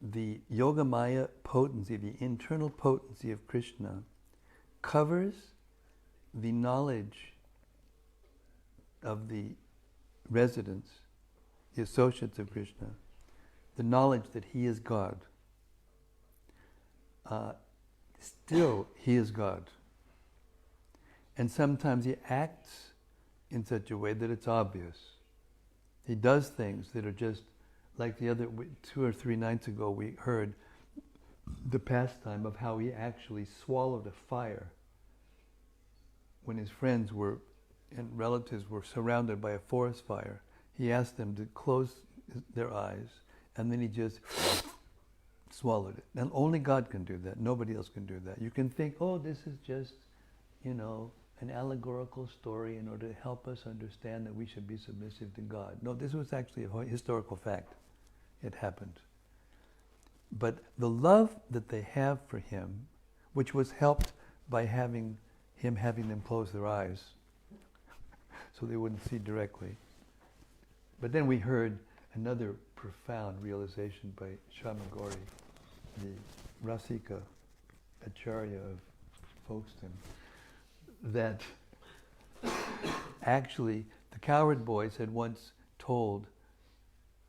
the Yogamaya potency, the internal potency of Krishna, covers the knowledge of the residents, the associates of Krishna, the knowledge that he is God. Still, he is God. And sometimes he acts in such a way that it's obvious. He does things that are just like the other 2 or 3 nights ago we heard the pastime of how he actually swallowed a fire when his friends and relatives were surrounded by a forest fire. He asked them to close their eyes, and then he just swallowed it. And only God can do that. Nobody else can do that. You can think, oh, this is just, an allegorical story in order to help us understand that we should be submissive to God. No, this was actually a historical fact. It happened. But the love that they have for him, which was helped by having them close their eyes so they wouldn't see directly. But then we heard another profound realization by Shamagori, the Rasika Acharya of Folkestone, that actually the cowherd boys had once told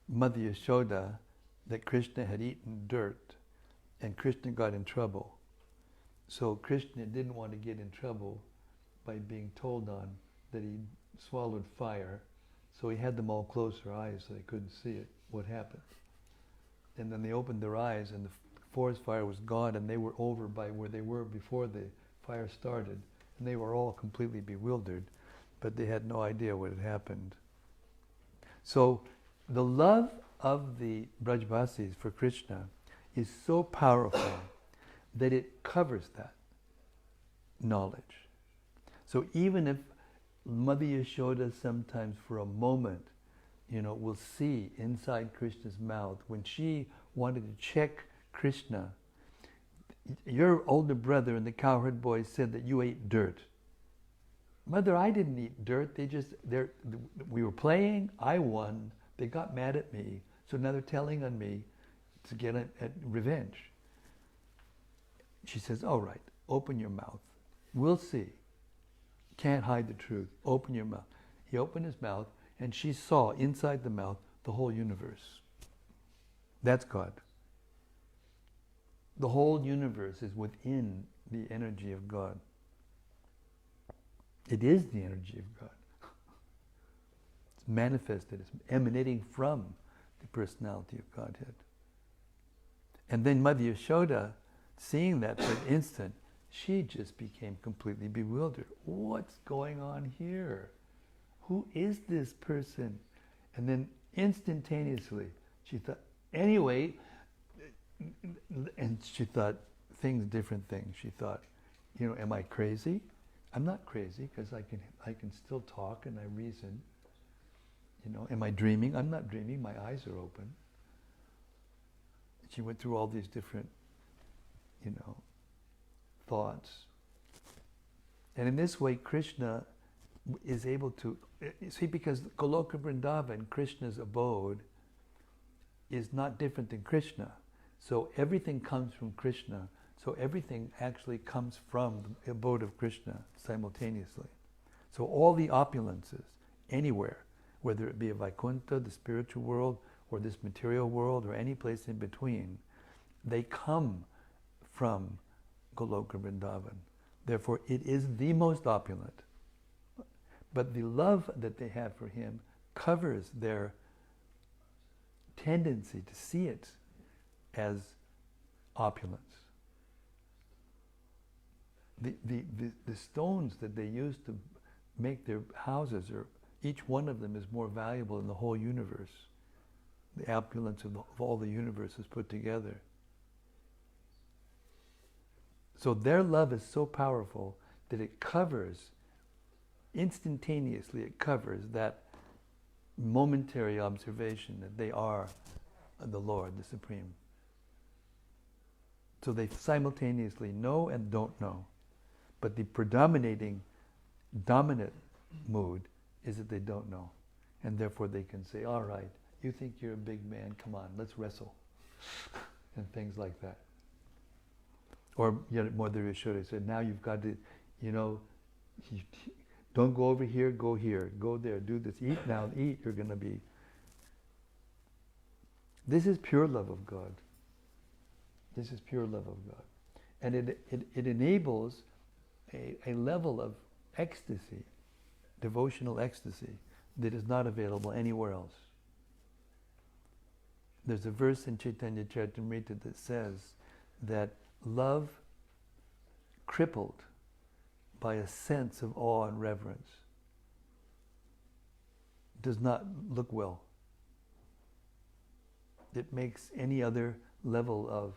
Mother Yashoda that Krishna had eaten dirt, and Krishna got in trouble. So Krishna didn't want to get in trouble by being told on that he swallowed fire, so he had them all close their eyes so they couldn't see it, what happened. And then they opened their eyes and the forest fire was gone, and they were over by where they were before the fire started, and they were all completely bewildered, but they had no idea what had happened. So the love of the Brajvasis for Krishna is so powerful that it covers that knowledge. So even if Mother Yashoda sometimes for a moment, will see inside Krishna's mouth, when she wanted to check Krishna, your older brother and the cowherd boys said that you ate dirt. Mother, I didn't eat dirt. We were playing, I won, they got mad at me, so now they're telling on me to get at revenge. She says, all right, open your mouth. We'll see. can't hide the truth. Open your mouth. He opened his mouth, and she saw inside the mouth the whole universe. That's God. The whole universe is within the energy of God. It is the energy of God. It's manifested, it's emanating from the personality of Godhead. And then Mother Yashoda, seeing that for an instant, she just became completely bewildered. What's going on here? Who is this person? And then instantaneously, she thought, anyway, and she thought different things. She thought, am I crazy? I'm not crazy because I can still talk and I reason. Am I dreaming? I'm not dreaming. My eyes are open. She went through all these different, thoughts. And in this way, Krishna is able to, see, because Goloka Vrindavan, Krishna's abode, is not different than Krishna. So everything comes from Krishna. So everything actually comes from the abode of Krishna simultaneously. So all the opulences, anywhere, whether it be a Vaikuntha, the spiritual world, or this material world, or any place in between, they come from Goloka Vrindavan. Therefore, it is the most opulent. But the love that they have for him covers their tendency to see it as opulence. The stones that they use to make their houses, each one of them is more valuable in the whole universe. The opulence of all the universes put together. So their love is so powerful that it covers, instantaneously it covers that momentary observation that they are the Lord, the Supreme. So they simultaneously know and don't know. But the predominating, dominant mood is that they don't know. And therefore they can say, all right, you think you're a big man, come on, let's wrestle. And things like that. Or yet Mother Yashoda said, now you've got to, don't go over here, go there, do this, eat now, eat, you're going to be. This is pure love of God. This is pure love of God. And it enables a level of ecstasy, devotional ecstasy, that is not available anywhere else. There's a verse in Chaitanya Charitamrita that says that love crippled by a sense of awe and reverence does not look well. It makes any other level of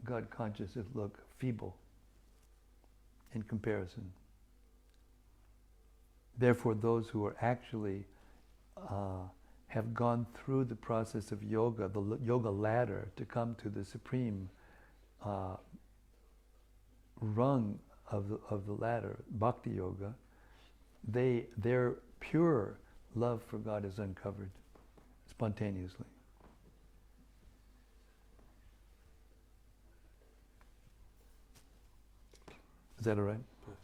God consciousness look feeble in comparison. Therefore, those who are actually have gone through the process of yoga, the yoga ladder, to come to the supreme rung of the ladder, bhakti yoga, their pure love for God is uncovered spontaneously. Is that all right? Perfect.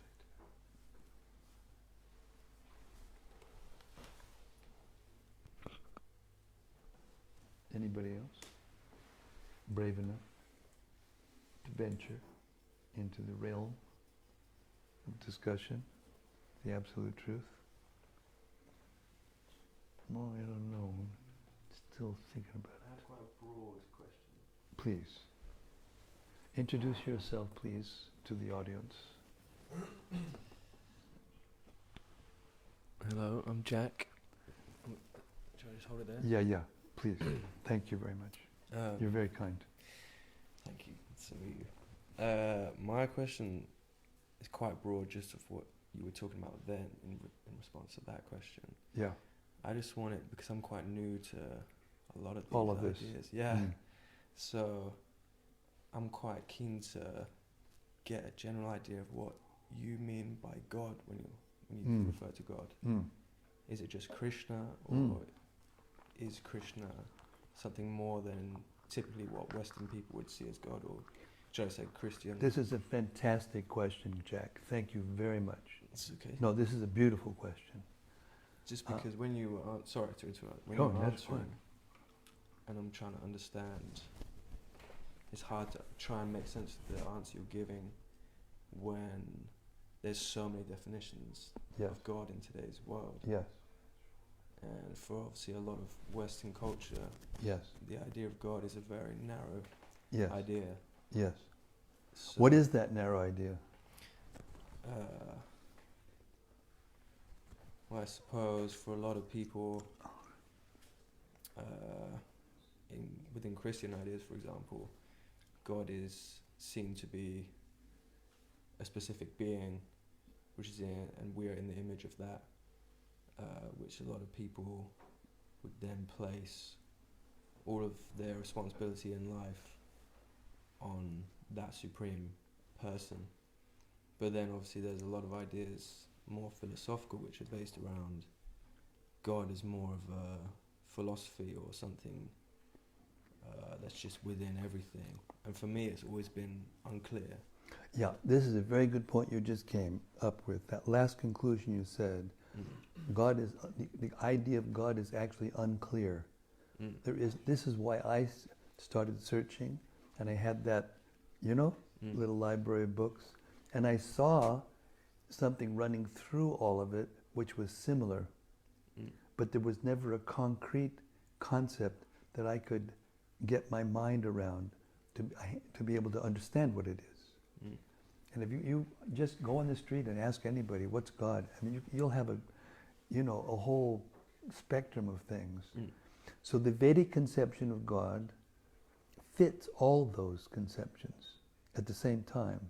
Anybody else brave enough to venture into the realm of discussion, the absolute truth? Well, I don't know. Still thinking about it. I have quite a broad question. Please. Introduce yourself, please, to the audience. Hello, I'm Jack. Should I just hold it there? Yeah, please. Thank you very much. You're very kind. Thank you. So my question is quite broad, just of what you were talking about then in response to that question. Yeah. I just wanted, because I'm quite new to a lot of these all of this ideas. Yeah. So I'm quite keen to get a general idea of what you mean by God when you refer to God. Is it just Krishna, or is Krishna something more than typically what Western people would see as God, or should I say Christian? This is a fantastic question, Jack. Thank you very much. It's okay. No, this is a beautiful question. Just because when you were sorry to interrupt. When No, you were that's answering, fine. and I'm trying to understand. It's hard to try and make sense of the answer you're giving when there's so many definitions Yes. of God in today's world. Yes. And for obviously a lot of Western culture, Yes. the idea of God is a very narrow Yes. idea. Yes. So, What is that narrow idea? well, I suppose for a lot of people, within Christian ideas, for example, God is seen to be a specific being, which is and we are in the image of that, which a lot of people would then place all of their responsibility in life on that supreme person. But then obviously there's a lot of ideas, more philosophical, which are based around God as more of a philosophy or something that's just within everything. And for me, it's always been unclear. Yeah, this is a very good point you just came up with. That last conclusion you said, God is, the idea of God is actually unclear. This is why I started searching, and I had that, little library of books, and I saw something running through all of it, which was similar, but there was never a concrete concept that I could get my mind around to be able to understand what it is. And if you just go on the street and ask anybody, what's God? I mean, you'll have a whole spectrum of things. So the Vedic conception of God fits all those conceptions at the same time.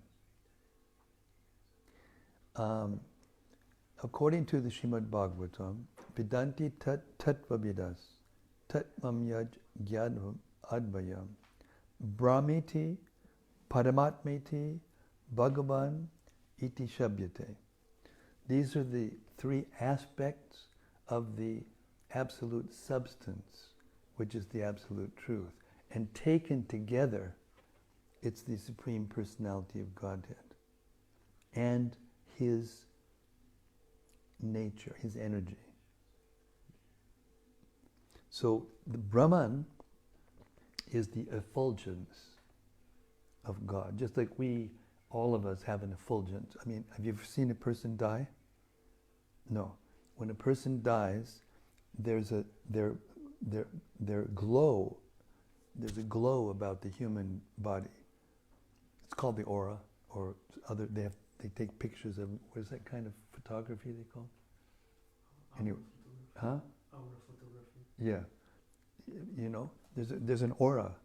According to the Srimad-Bhagavatam, Vedanti tat tattvavidas, tat mamyaj jnanam advayam, brahmeti, paramatmeti, bhagavan, iti shabhyate. These are the three aspects of the absolute substance, which is the absolute truth. And taken together, it's the Supreme Personality of Godhead and His nature, His energy. So the Brahman is the effulgence of God, just like all of us have an effulgence. I mean, have you ever seen a person die? No. When a person dies, there's a glow about the human body. It's called the aura, or they take pictures of, what is that kind of photography they call it? Anyway, huh? Aura photography. Yeah. There's an aura,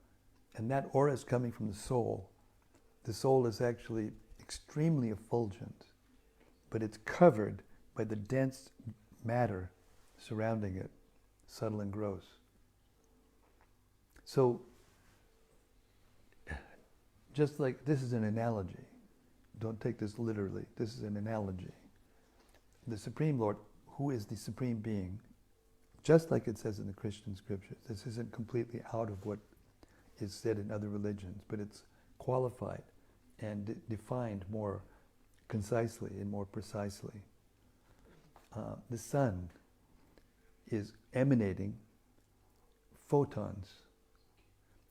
and that aura is coming from the soul. The soul is actually extremely effulgent, but it's covered by the dense matter surrounding it, subtle and gross. So, just like, this is an analogy. Don't take this literally. This is an analogy. The Supreme Lord, who is the Supreme Being, just like it says in the Christian scriptures, this isn't completely out of what is said in other religions, but it's qualified and defined more concisely and more precisely. The sun is emanating photons,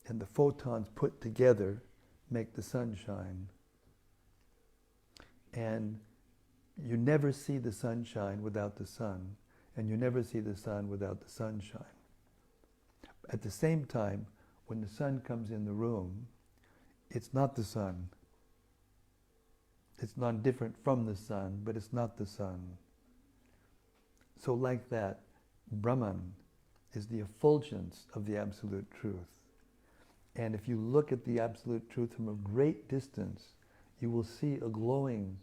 and the photons put together make the sunshine. And you never see the sunshine without the sun, and you never see the sun without the sunshine. At the same time, when the sun comes in the room, it's not the sun. It's not different from the sun, but it's not the sun. So like that, Brahman is the effulgence of the Absolute Truth. And if you look at the Absolute Truth from a great distance, you will see a glowing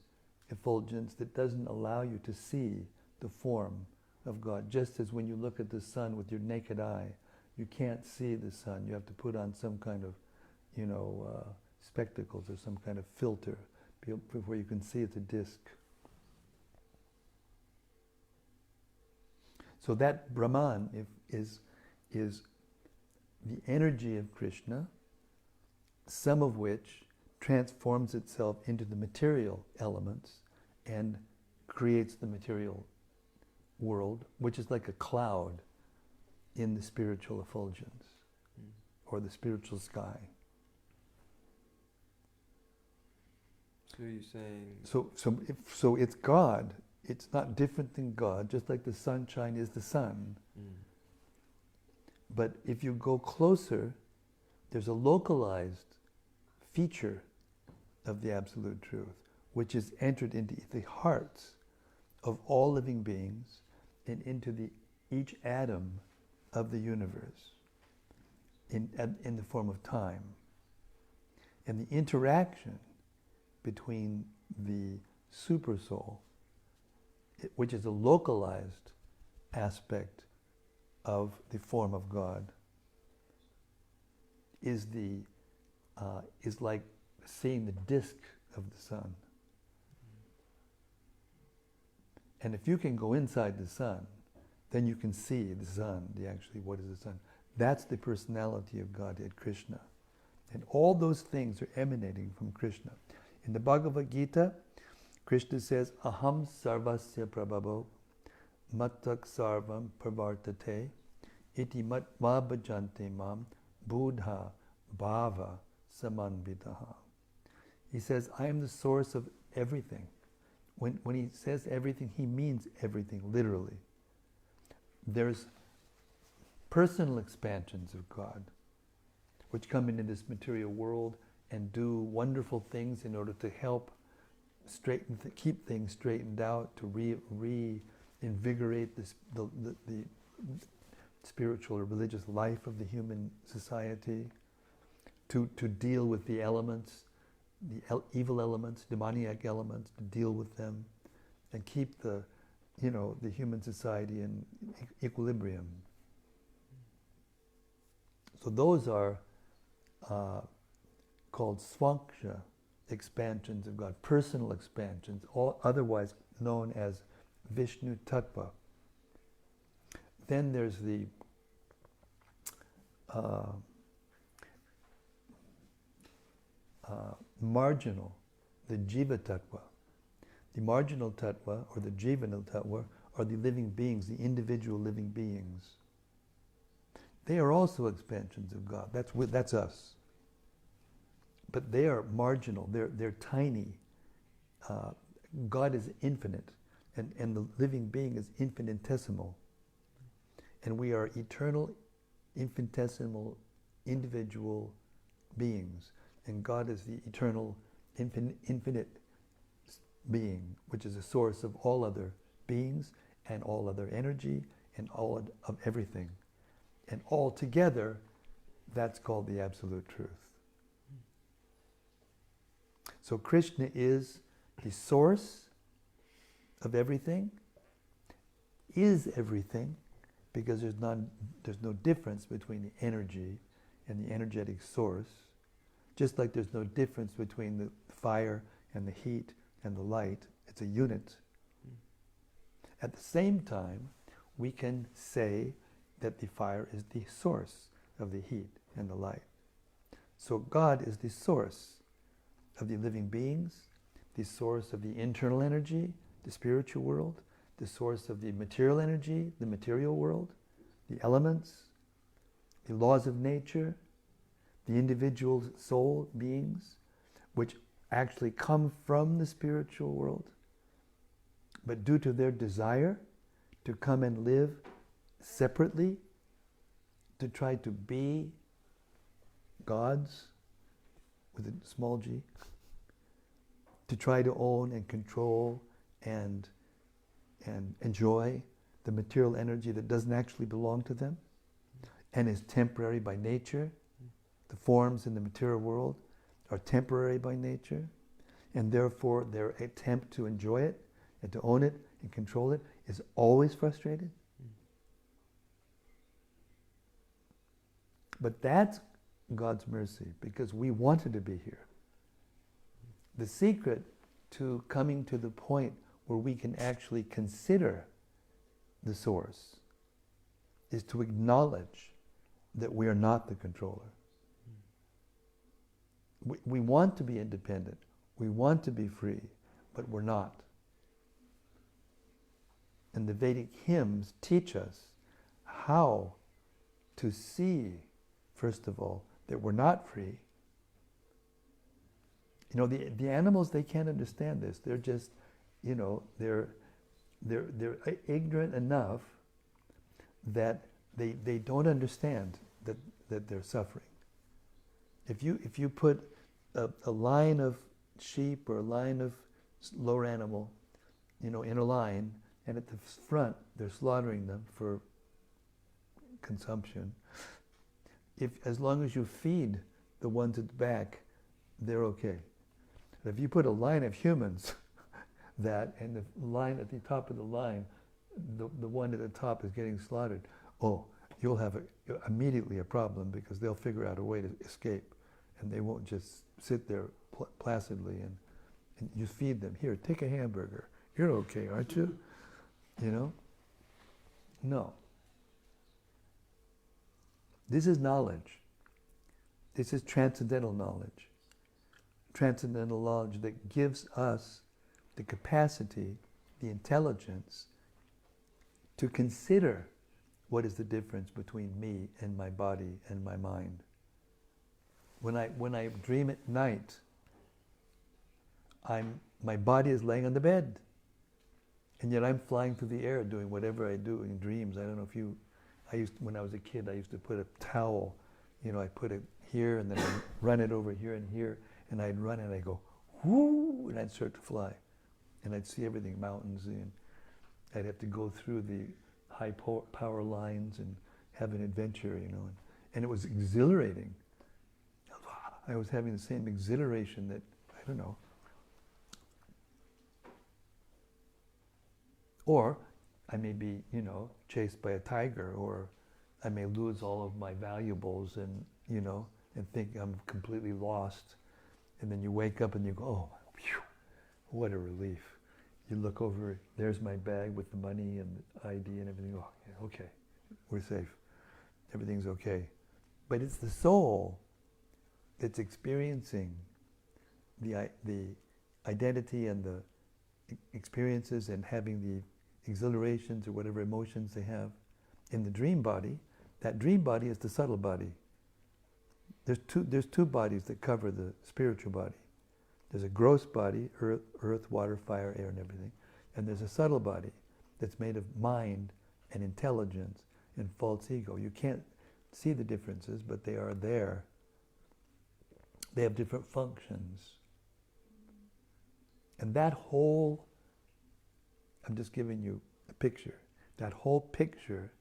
effulgence that doesn't allow you to see the form of God. Just as when you look at the sun with your naked eye, you can't see the sun. You have to put on some kind of, spectacles or some kind of filter before you can see it's a disc. So that Brahman is the energy of Krishna, some of which transforms itself into the material elements and creates the material world, which is like a cloud in the spiritual effulgence or the spiritual sky. So you're saying... So it's God. It's not different than God, just like the sunshine is the sun. But if you go closer, there's a localized feature of the Absolute Truth, which is entered into the hearts of all living beings and into each atom of the universe in the form of time. And the interaction between the Supersoul, which is a localized aspect of the form of God, is like seeing the disk of the sun. And if you can go inside the sun, then you can see the sun, what is the sun? That's the personality of Godhead, Krishna. And all those things are emanating from Krishna. In the Bhagavad Gita, Krishna says, Aham sarvasya prabhavo mattak sarvam pravartate iti matva bhajante mam buddha bhava samanvidaha. He says, I am the source of everything. When he says everything, he means everything, literally. There's personal expansions of God, which come into this material world and do wonderful things in order to help keep things straightened out, to reinvigorate the spiritual or religious life of the human society, to deal with the elements, the evil elements, demoniac elements, to deal with them and keep the human society in equilibrium. So those are called swanksha, expansions of God, personal expansions, otherwise known as Vishnu Tattva. Then there's the marginal, the Jiva Tattva. The marginal Tattva, or the Jivana Tattva, are the living beings, the individual living beings. They are also expansions of God. That's us. But they are marginal. They're tiny. God is infinite, and the living being is infinitesimal. And we are eternal, infinitesimal, individual beings. And God is the eternal, infinite being, which is the source of all other beings and all other energy and all of everything. And all together, that's called the Absolute Truth. So Krishna is the source of everything, is everything, because there's no difference between the energy and the energetic source, just like there's no difference between the fire and the heat and the light. It's a unit. At the same time, we can say that the fire is the source of the heat and the light. So God is the source of the living beings, the source of the internal energy, the spiritual world, the source of the material energy, the material world, the elements, the laws of nature, the individual soul beings, which actually come from the spiritual world, but due to their desire to come and live separately, to try to be gods, with a small g, to try to own and control and enjoy the material energy that doesn't actually belong to them and is temporary by nature. The forms in the material world are temporary by nature, and therefore their attempt to enjoy it and to own it and control it is always frustrated. But that's God's mercy, because we wanted to be here. The secret to coming to the point where we can actually consider the source is to acknowledge that we are not the controller. We want to be independent. We want to be free, but we're not. And the Vedic hymns teach us how to see, first of all, that we're not free. You know, the animals, they can't understand this. They're just, you know, they're ignorant enough that they don't understand that they're suffering. If you put a line of sheep or a line of lower animal, you know, in a line, and at the front they're slaughtering them for consumption, as long as you feed the ones at the back, they're okay. But if you put a line of humans, and the line at the top of the line, the one at the top is getting slaughtered, you'll have immediately a problem, because they'll figure out a way to escape, and they won't just sit there placidly and you feed them. Here, take a hamburger. You're okay, aren't you? You know? No. This is knowledge. This is transcendental knowledge. Transcendental knowledge that gives us the capacity, the intelligence, to consider what is the difference between me and my body and my mind. When I dream at night, my body is laying on the bed, and yet I'm flying through the air doing whatever I do in dreams. I don't know if when I was a kid, I used to put a towel, you know, I put it here, and then I'd run it over here and here, and I'd run and I'd go, whoo, and I'd start to fly. And I'd see everything, mountains, and I'd have to go through the high power lines and have an adventure, you know. And it was exhilarating. I was having the same exhilaration that, I don't know. Or I may be, you know, chased by a tiger, or I may lose all of my valuables and, you know, and think I'm completely lost. And then you wake up and you go, oh, phew, what a relief. You look over, there's my bag with the money and the ID and everything. Oh, yeah, okay, we're safe. Everything's okay. But it's the soul that's experiencing the identity and the experiences and having the exhilarations or whatever emotions they have in the dream body. That dream body is the subtle body. There's two bodies that cover the spiritual body. There's a gross body, earth, water, fire, air, and everything. And there's a subtle body that's made of mind and intelligence and false ego. You can't see the differences, but they are there. They have different functions. And that whole, I'm just giving you a picture, that whole picture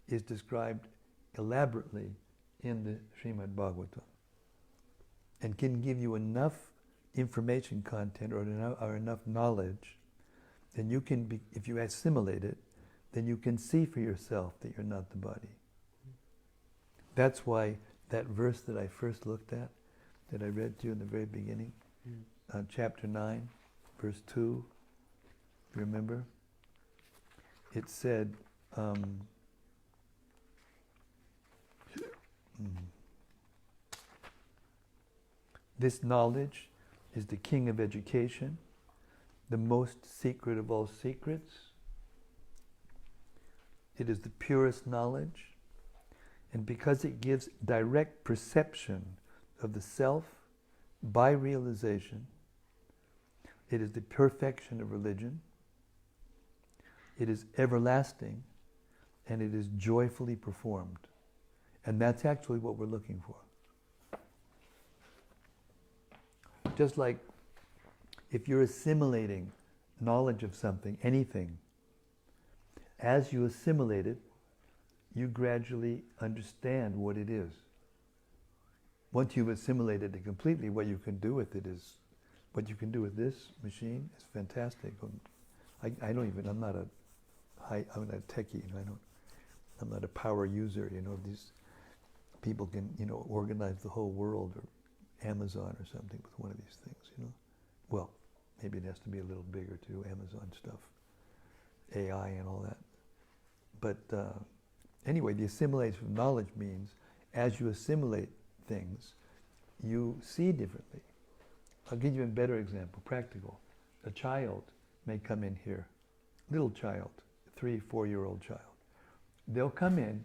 is described elaborately in the Srimad-Bhagavatam, and can give you enough information content or enough knowledge, then you can be, if you assimilate it, then you can see for yourself that you're not the body. That's why that verse that I first looked at, that I read to you in the very beginning, chapter 9, verse 2, remember? It said, this knowledge is the king of education, the most secret of all secrets. It is the purest knowledge, and because it gives direct perception of the self by realization, it is the perfection of religion. It is everlasting, and it is joyfully performed. And that's actually what we're looking for. Just like if you're assimilating knowledge of something, anything, as you assimilate it, you gradually understand what it is. Once you've assimilated it completely, what you can do with it is, what you can do with this machine is fantastic. I'm not a techie, you know, I'm not a power user, you know, these people can, you know, organize the whole world, or Amazon or something with one of these things, you know. Well, maybe it has to be a little bigger too, Amazon stuff, AI and all that. But anyway, the assimilation of knowledge means as you assimilate things, you see differently. I'll give you a better example, practical. A child may come in here, little child, 3, 4-year-old child. They'll come in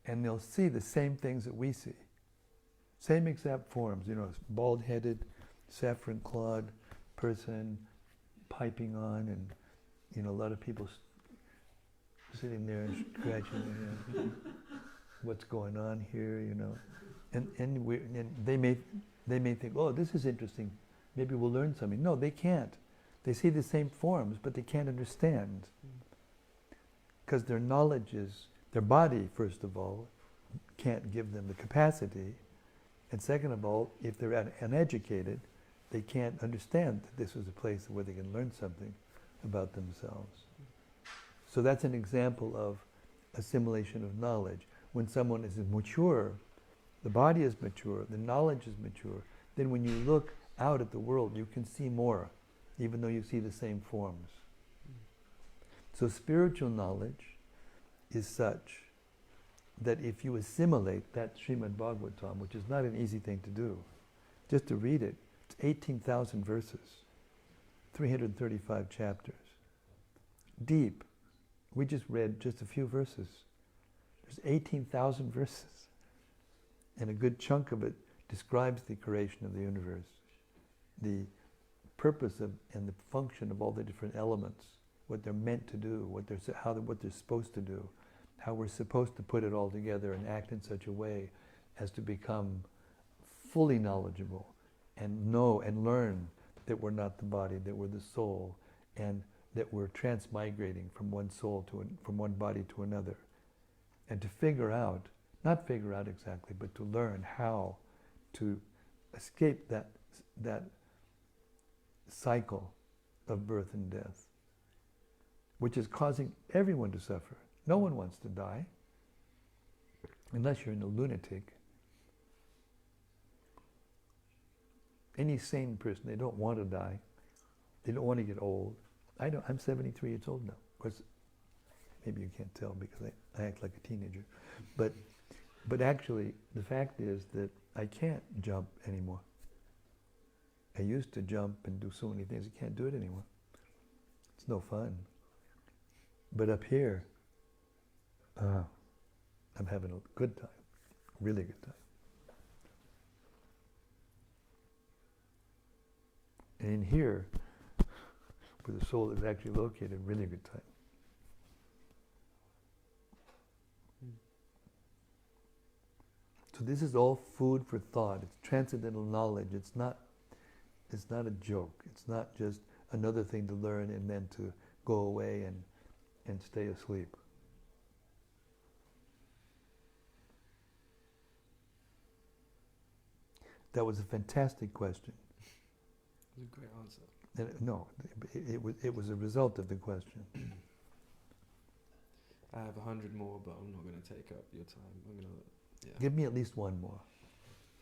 and they'll see the same things that we see. Same exact forms, bald-headed, saffron-clawed person, piping on, and a lot of people sitting there and scratching their head. What's going on here, And they may think, oh, this is interesting. Maybe we'll learn something. No, they can't. They see the same forms, but they can't understand. Because their knowledge is, their body, first of all, can't give them the capacity. And second of all, if they're uneducated, they can't understand that this is a place where they can learn something about themselves. So that's an example of assimilation of knowledge. When someone is mature, the body is mature, the knowledge is mature, then when you look out at the world, you can see more, even though you see the same forms. So spiritual knowledge is such that if you assimilate that Srimad-Bhagavatam, which is not an easy thing to do, just to read it, it's 18,000 verses, 335 chapters, deep. We just read just a few verses. There's 18,000 verses. And a good chunk of it describes the creation of the universe, the purpose of and the function of all the different elements, what they're meant to do, what they're supposed to do, how we're supposed to put it all together and act in such a way as to become fully knowledgeable and know and learn that we're not the body, that we're the soul, and that we're transmigrating from one soul from one body to another. And to figure out, not figure out exactly, but to learn how to escape that cycle of birth and death, which is causing everyone to suffer. No one wants to die, unless you're a lunatic. Any sane person, they don't want to die. They don't want to get old. I'm 73 years old now. Of course, maybe you can't tell because I act like a teenager. But actually, the fact is that I can't jump anymore. I used to jump and do so many things. I can't do it anymore. It's no fun. But up here, I'm having a good time, really good time. And in here, where the soul is actually located, really good time. So this is all food for thought. It's transcendental knowledge. It's not a joke. It's not just another thing to learn and then to go away and stay asleep. That was a fantastic question. It was a great answer. No, it was a result of the question. I have 100 more, but I'm not going to take up your time. Give me at least one more.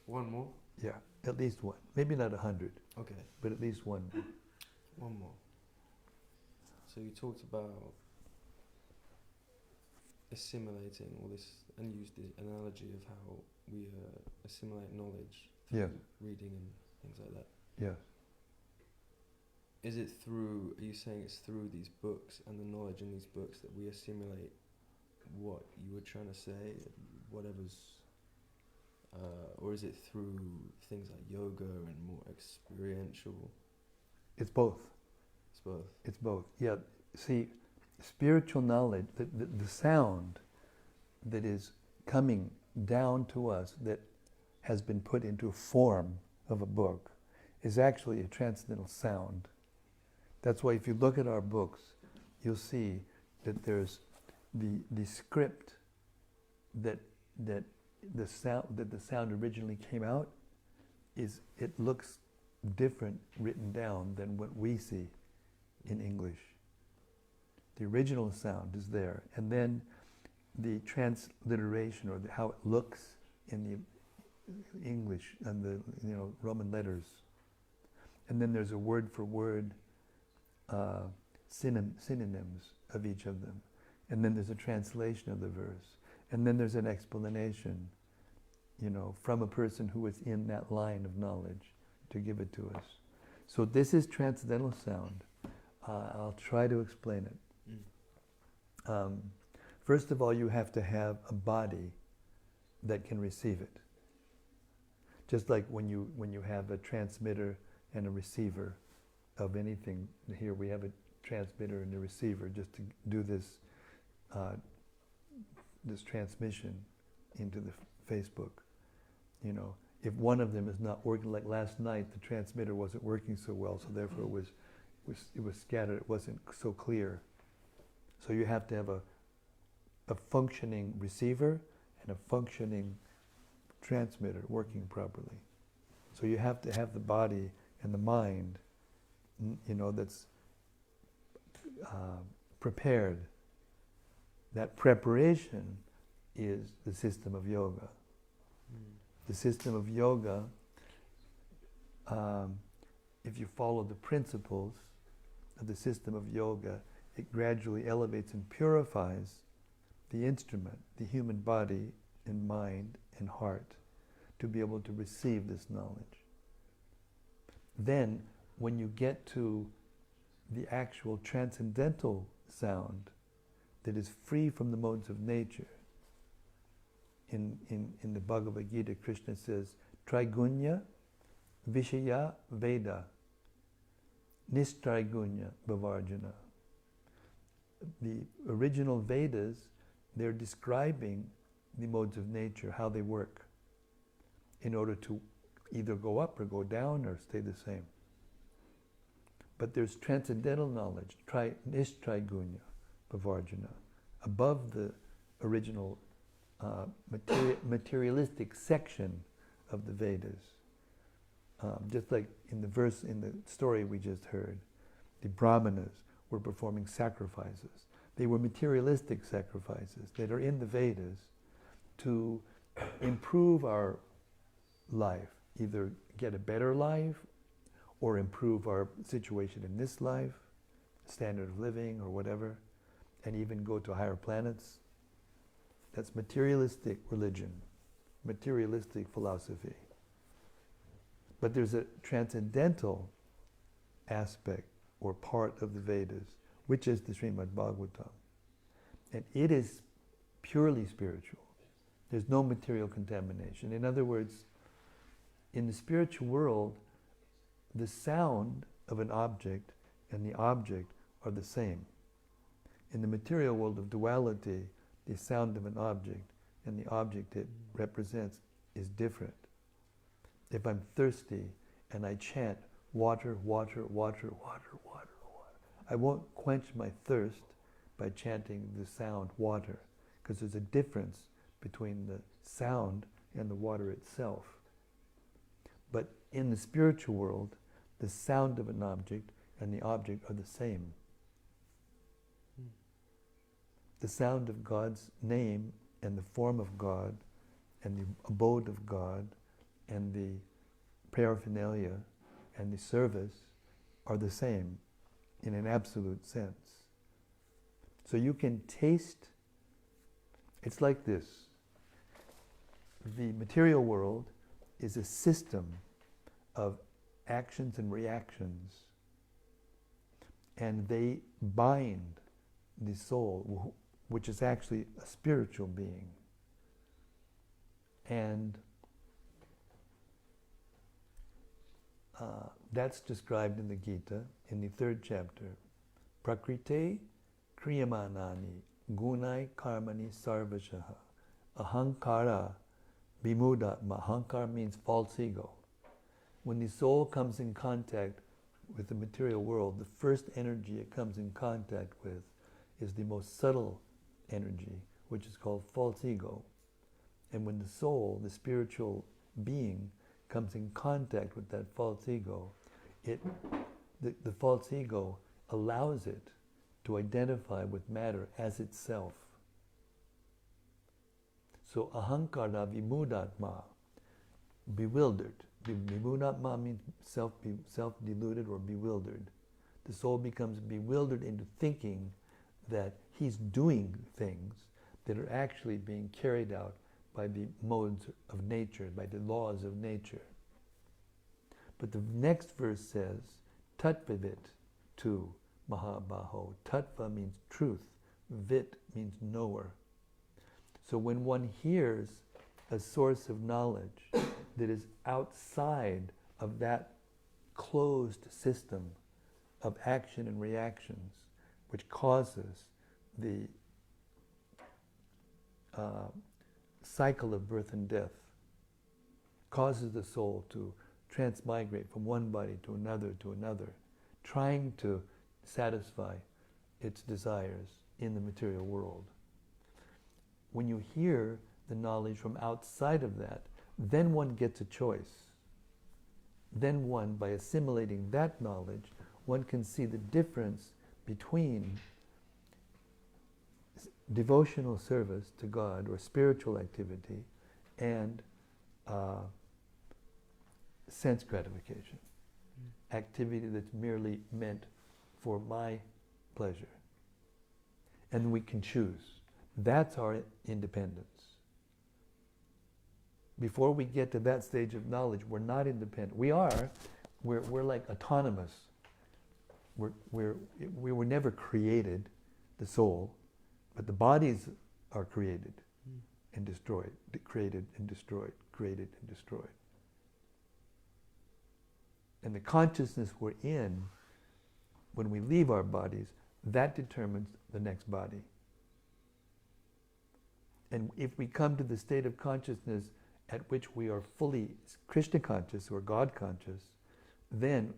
One more? Yeah, at least one. Maybe not 100. Okay. But at least one more. One more. So you talked about assimilating all this, and used the analogy of how we assimilate knowledge through reading and things like that. Yes. Is it through, are you saying it's through these books and the knowledge in these books that we assimilate what you were trying to say, whatever's, or is it through things like yoga and more experiential? It's both. It's both. It's both. Yeah. See, spiritual knowledge, the sound that is coming down to us that has been put into a form of a book is actually a transcendental sound. That's why if you look at our books, you'll see that there's the script that the sound originally came out it looks different written down than what we see in English. The original sound is there, and then the transliteration or how it looks in the English and the Roman letters, and then there's a word for word synonyms of each of them, and then there's a translation of the verse, and then there's an explanation, from a person who is in that line of knowledge to give it to us. So this is transcendental sound. I'll try to explain it. First of all, you have to have a body that can receive it. Just like when you have a transmitter and a receiver of anything. Here we have a transmitter and a receiver just to do this transmission into the Facebook. If one of them is not working, like last night, the transmitter wasn't working so well, so therefore it was scattered. It wasn't so clear. So you have to have a functioning receiver and a functioning transmitter working properly. So you have to have the body and the mind, that's prepared. That preparation is the system of yoga. The system of yoga, if you follow the principles of the system of yoga, it gradually elevates and purifies the instrument, the human body and mind and heart, to be able to receive this knowledge. Then, when you get to the actual transcendental sound that is free from the modes of nature, in the Bhagavad Gita, Krishna says, Trigunya Vishaya Veda Nistrigunya Bhavarjana. The original Vedas, they're describing the modes of nature, how they work, in order to either go up or go down or stay the same. But there's transcendental knowledge, Nistrigunya Bhavarjana, above the original materialistic section of the Vedas. Just like in the story we just heard, the Brahmanas were performing sacrifices. They were materialistic sacrifices that are in the Vedas to improve our life, either get a better life or improve our situation in this life, standard of living or whatever, and even go to higher planets. That's materialistic religion, materialistic philosophy. But there's a transcendental aspect or part of the Vedas, which is the Srimad-Bhagavatam. And it is purely spiritual. There's no material contamination. In other words, in the spiritual world, the sound of an object and the object are the same. In the material world of duality, the sound of an object and the object it represents is different. If I'm thirsty and I chant water, water, water, water, water, water, I won't quench my thirst by chanting the sound water, because there's a difference between the sound and the water itself. But in the spiritual world, the sound of an object and the object are the same. The sound of God's name and the form of God and the abode of God and the paraphernalia and the service are the same in an absolute sense. So you can taste, it's like this. The material world is a system of actions and reactions, and they bind the soul, which is actually a spiritual being. And that's described in the Gita, in the 3rd chapter. Prakrite kriyamanani gunai karmani sarvashaha ahankara vimudatma. Ahankara means false ego. When the soul comes in contact with the material world, the first energy it comes in contact with is the most subtle energy, which is called false ego. And when the soul, the spiritual being, comes in contact with that false ego, the false ego allows it to identify with matter as itself. So ahankara vimudatma, bewildered. Vimudatma means self-deluded or bewildered. The soul becomes bewildered into thinking that he's doing things that are actually being carried out by the modes of nature, by the laws of nature. But the next verse says, Tattvavit tu Mahabaho. Tattva means truth. Vit means knower. So when one hears a source of knowledge that is outside of that closed system of action and reactions, which causes the cycle of birth and death, causes the soul to transmigrate from one body to another, trying to satisfy its desires in the material world. When you hear the knowledge from outside of that, then one gets a choice. Then one, by assimilating that knowledge, one can see the difference between devotional service to God or spiritual activity and sense gratification. Activity that's merely meant for my pleasure. And we can choose. That's our independence. Before we get to that stage of knowledge, we're not independent. We're like autonomous. We were never created, the soul, but the bodies are created and destroyed, created and destroyed, created and destroyed. And the consciousness we're in, when we leave our bodies, that determines the next body. And if we come to the state of consciousness at which we are fully Krishna conscious or God conscious, then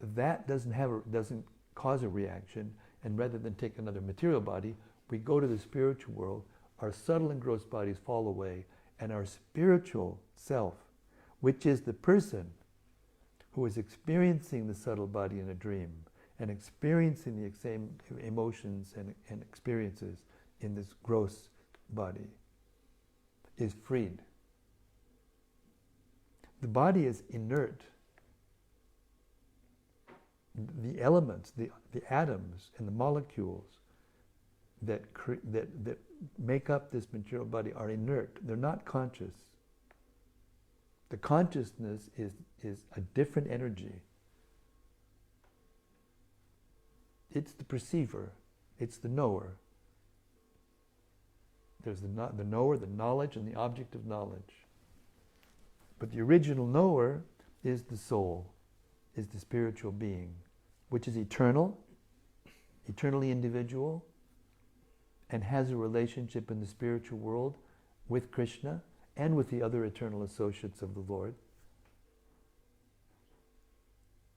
that doesn't cause a reaction, and rather than take another material body, we go to the spiritual world, our subtle and gross bodies fall away, and our spiritual self, which is the person who is experiencing the subtle body in a dream, and experiencing the same emotions and experiences in this gross body, is freed. The body is inert. The elements, the atoms and the molecules that make up this material body are inert. They're not conscious. The consciousness is a different energy. It's the perceiver. It's the knower. There's the knower, the knowledge, and the object of knowledge. But the original knower is the soul, is the spiritual being, which is eternal, eternally individual, and has a relationship in the spiritual world with Krishna and with the other eternal associates of the Lord.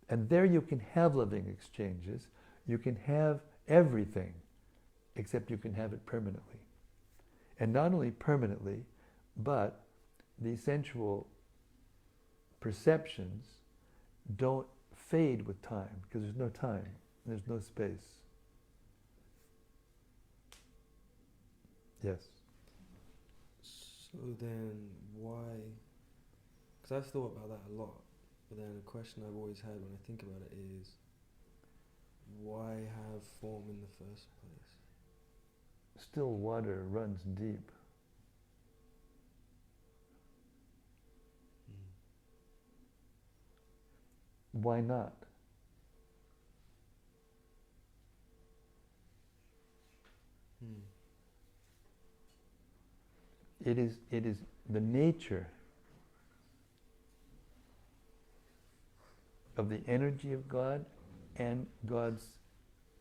And there you can have loving exchanges. You can have everything, except you can have it permanently. And not only permanently, but the sensual perceptions don't fade with time, because there's no time, there's no space. Yes? So then why, because I've thought about that a lot, but then a question I've always had when I think about it is, why have form in the first place? Still water runs deep. Why not? It is the nature of the energy of God and God's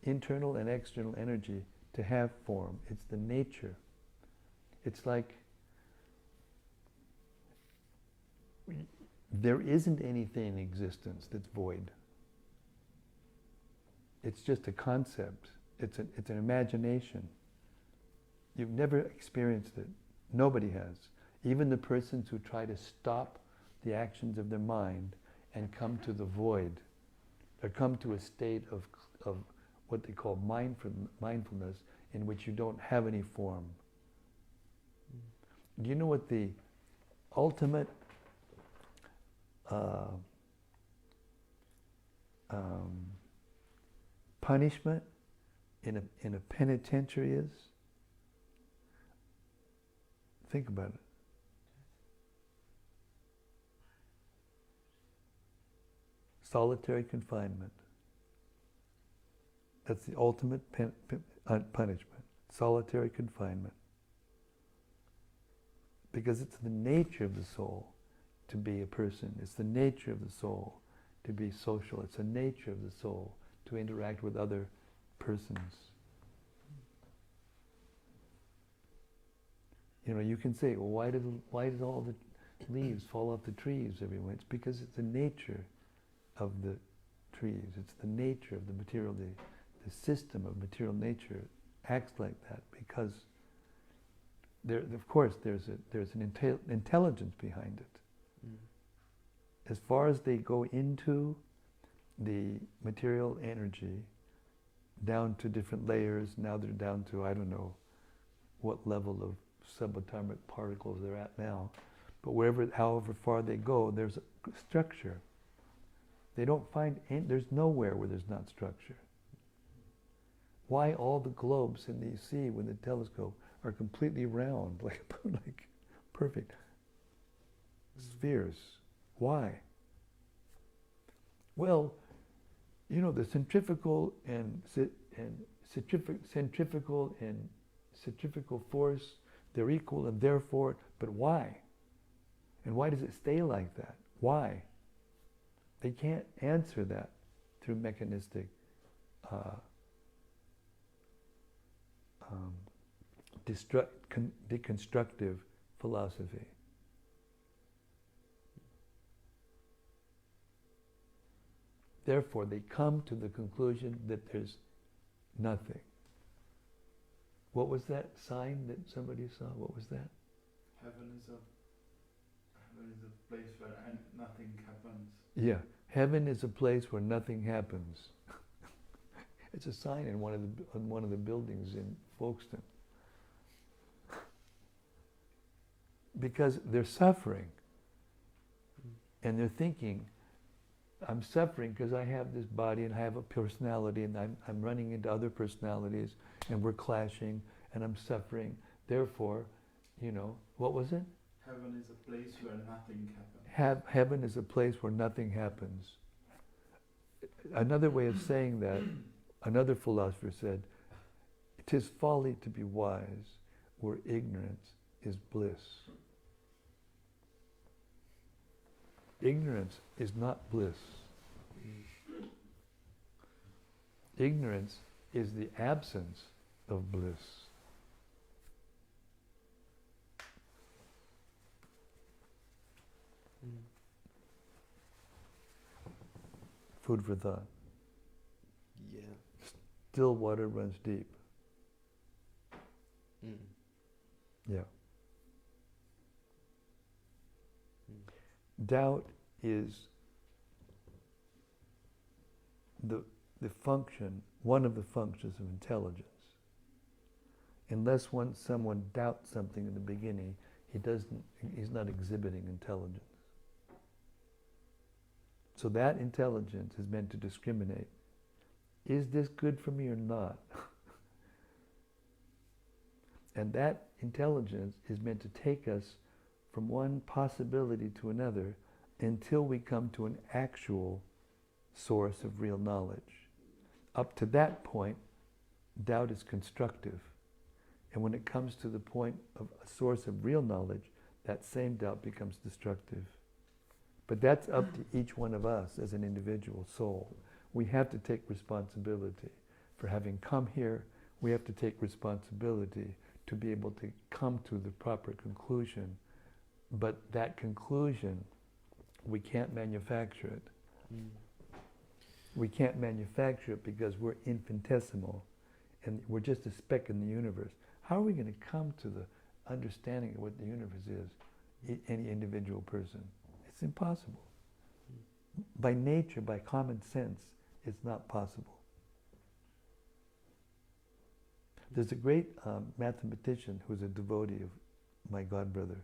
internal and external energy to have form. It's the nature. It's like there isn't anything in existence that's void. It's just a concept. It's an imagination. You've never experienced it. Nobody has. Even the persons who try to stop the actions of their mind and come to the void, or come to a state of what they call mindfulness, in which you don't have any form. Do you know what the ultimate punishment in a penitentiary is? Think about it. solitary confinement. That's the ultimate punishment, solitary confinement. Because it's the nature of the soul to be a person. It's the nature of the soul to be social. It's the nature of the soul to interact with other persons. You know, you can say, well, why does all the leaves fall off the trees everywhere? It's because it's the nature of the trees. It's the nature of the material, the system of material nature acts like that because of course there's an intelligence behind it. As far as they go into the material energy, down to different layers, now they're down to, I don't know what level of subatomic particles they're at now, but however far they go, there's a structure. They don't find, there's nowhere where there's not structure. Why all the globes in the sea with the telescope are completely round, like perfect spheres? Why? Well, you know, the centrifugal force, they're equal and therefore, but why? And why does it stay like that? Why? They can't answer that through mechanistic deconstructive philosophy. Therefore, they come to the conclusion that there's nothing. What was that sign that somebody saw? What was that? Heaven is a place where nothing happens. Yeah, heaven is a place where nothing happens. It's a sign on one of the buildings in Folkestone. Because they're suffering, and they're thinking, I'm suffering because I have this body and I have a personality and I'm running into other personalities and we're clashing and I'm suffering. Therefore, you know, what was it? Heaven is a place where nothing happens. Heaven is a place where nothing happens. Another way of saying that, another philosopher said, "'Tis folly to be wise where ignorance is bliss." Ignorance is not bliss. Ignorance is the absence of bliss. Food for thought. Yeah. Still water runs deep. Yeah. Doubt is the function, one of the functions of intelligence. Unless someone doubts something in the beginning, he's not exhibiting intelligence. So that intelligence is meant to discriminate. Is this good for me or not? And that intelligence is meant to take us from one possibility to another until we come to an actual source of real knowledge. Up to that point, doubt is constructive. And when it comes to the point of a source of real knowledge, that same doubt becomes destructive. But that's up to each one of us as an individual soul. We have to take responsibility for having come here. We have to take responsibility to be able to come to the proper conclusion. But that conclusion, we can't manufacture it. We can't manufacture it because we're infinitesimal and we're just a speck in the universe. How are we going to come to the understanding of what the universe is, any individual person? It's impossible. By nature, by common sense, it's not possible. There's a great mathematician who's a devotee of my godbrother,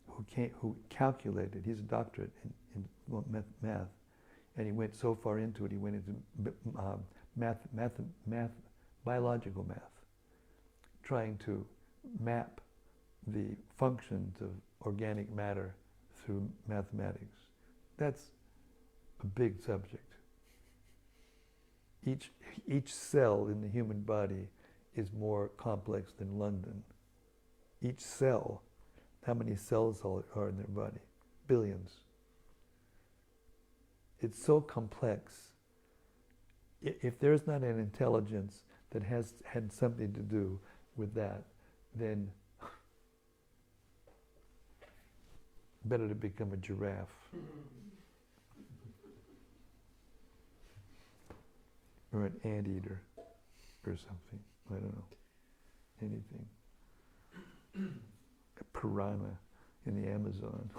who calculated, he's a doctorate in math, and he went so far into it, he went into biological math, trying to map the functions of organic matter through mathematics. That's a big subject. Each cell in the human body is more complex than London. Each cell, how many cells are in their body? Billions. It's so complex. If there's not an intelligence that has had something to do with that, then better to become a giraffe. Or an anteater or something. I don't know. Anything. A piranha in the Amazon.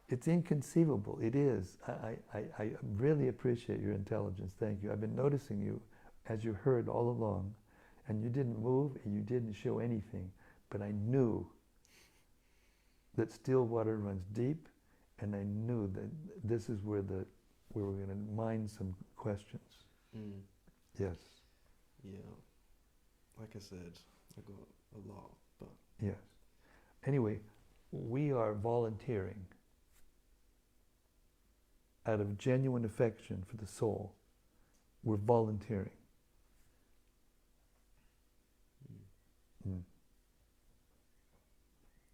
It's inconceivable. It is. I really appreciate your intelligence. Thank you. I've been noticing you, as you heard all along, and you didn't move and you didn't show anything, but I knew that still water runs deep, and I knew that this is where we were going to mine some questions. Mm. Yes. Yeah. Like I said, I got a lot, but... Yes. Anyway, we are volunteering out of genuine affection for the soul. We're volunteering. Mm.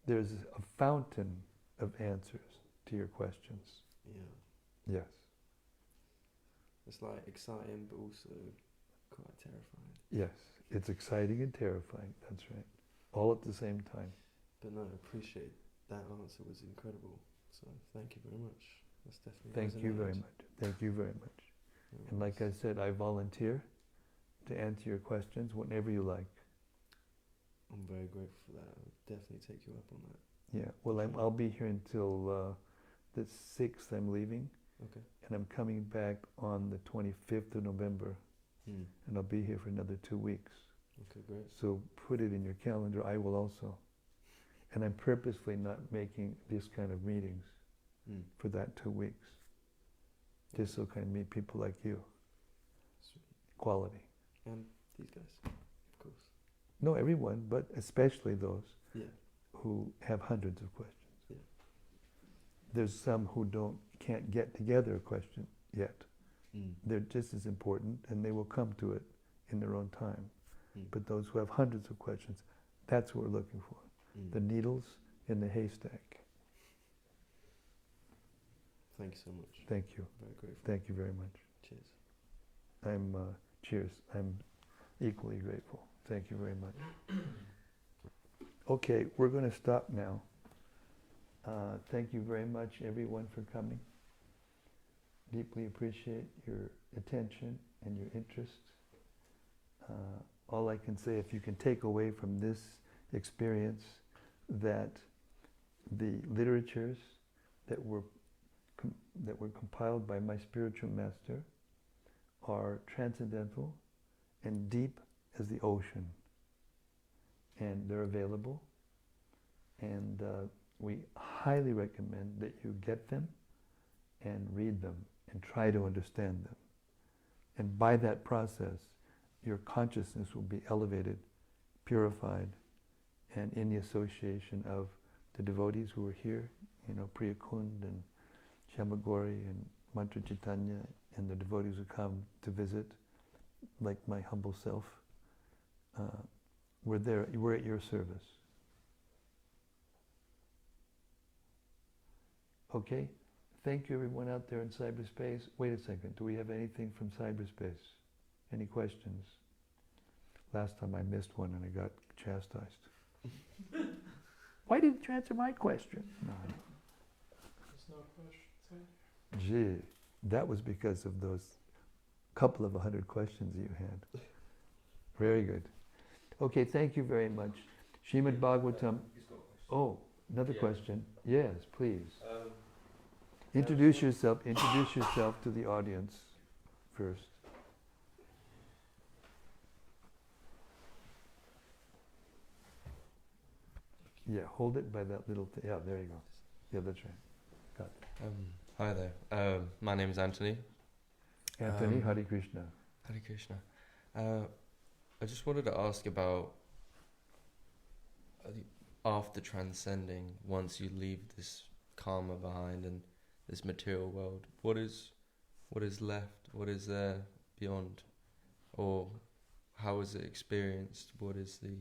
There's a fountain of answers to your questions. Yeah. Yes. It's like exciting, but also quite terrifying. Yes. It's exciting and terrifying. That's right. All at the same time. But no, I appreciate that answer was incredible. So thank you very much. That's definitely Thank you very much. Thank you very much. And like I said, I volunteer to answer your questions whenever you like. I'm very grateful for that. I'll definitely take you up on that. Yeah. Well, I'll be here until the 6th. I'm leaving. Okay. And I'm coming back on the 25th of November. Mm. And I'll be here for another 2 weeks. Okay, great. So put it in your calendar. I will also. And I'm purposely not making this kind of meetings for that 2 weeks. Just so kind of meet people like you. Sweet. Quality. And these guys, of course. No, everyone, but especially those who have hundreds of questions. Yeah. There's some who can't get together a question yet. Mm. They're just as important, and they will come to it in their own time. Mm. But those who have hundreds of questions, that's what we're looking for. Mm. The needles in the haystack. Thank you so much. Thank you. Very grateful. Thank you very much. Cheers. Cheers. I'm equally grateful. Thank you very much. Okay, we're going to stop now. Thank you very much, everyone, for coming. Deeply appreciate your attention and your interest. All I can say, if you can take away from this experience that the literatures that were compiled by my spiritual master are transcendental and deep as the ocean. And they're available. And we highly recommend that you get them and read them and try to understand them. And by that process, your consciousness will be elevated, purified, and in the association of the devotees who are here, Priya Kund and Shamagori and Mantra Chaitanya, and the devotees who come to visit, like my humble self. We're there. We're at your service. Okay? Thank you, everyone out there in cyberspace. Wait a second. Do we have anything from cyberspace? Any questions? Last time I missed one and I got chastised. Why didn't you answer my question? No. There's no question. Gee, that was because of those couple of 100 questions you had. Very good. Okay, thank you very much. Srimad-Bhagavatam. Oh, another question. Yes, please. Introduce yourself to the audience first. Yeah, hold it by that little thing. Yeah, there you go. Yeah, that's right. Got it. Hi there. My name is Anthony. Anthony, Hare Krishna. Hare Krishna. I just wanted to ask about after transcending, once you leave this karma behind and this material world, what is left? What is there beyond? Or how is it experienced? What is the...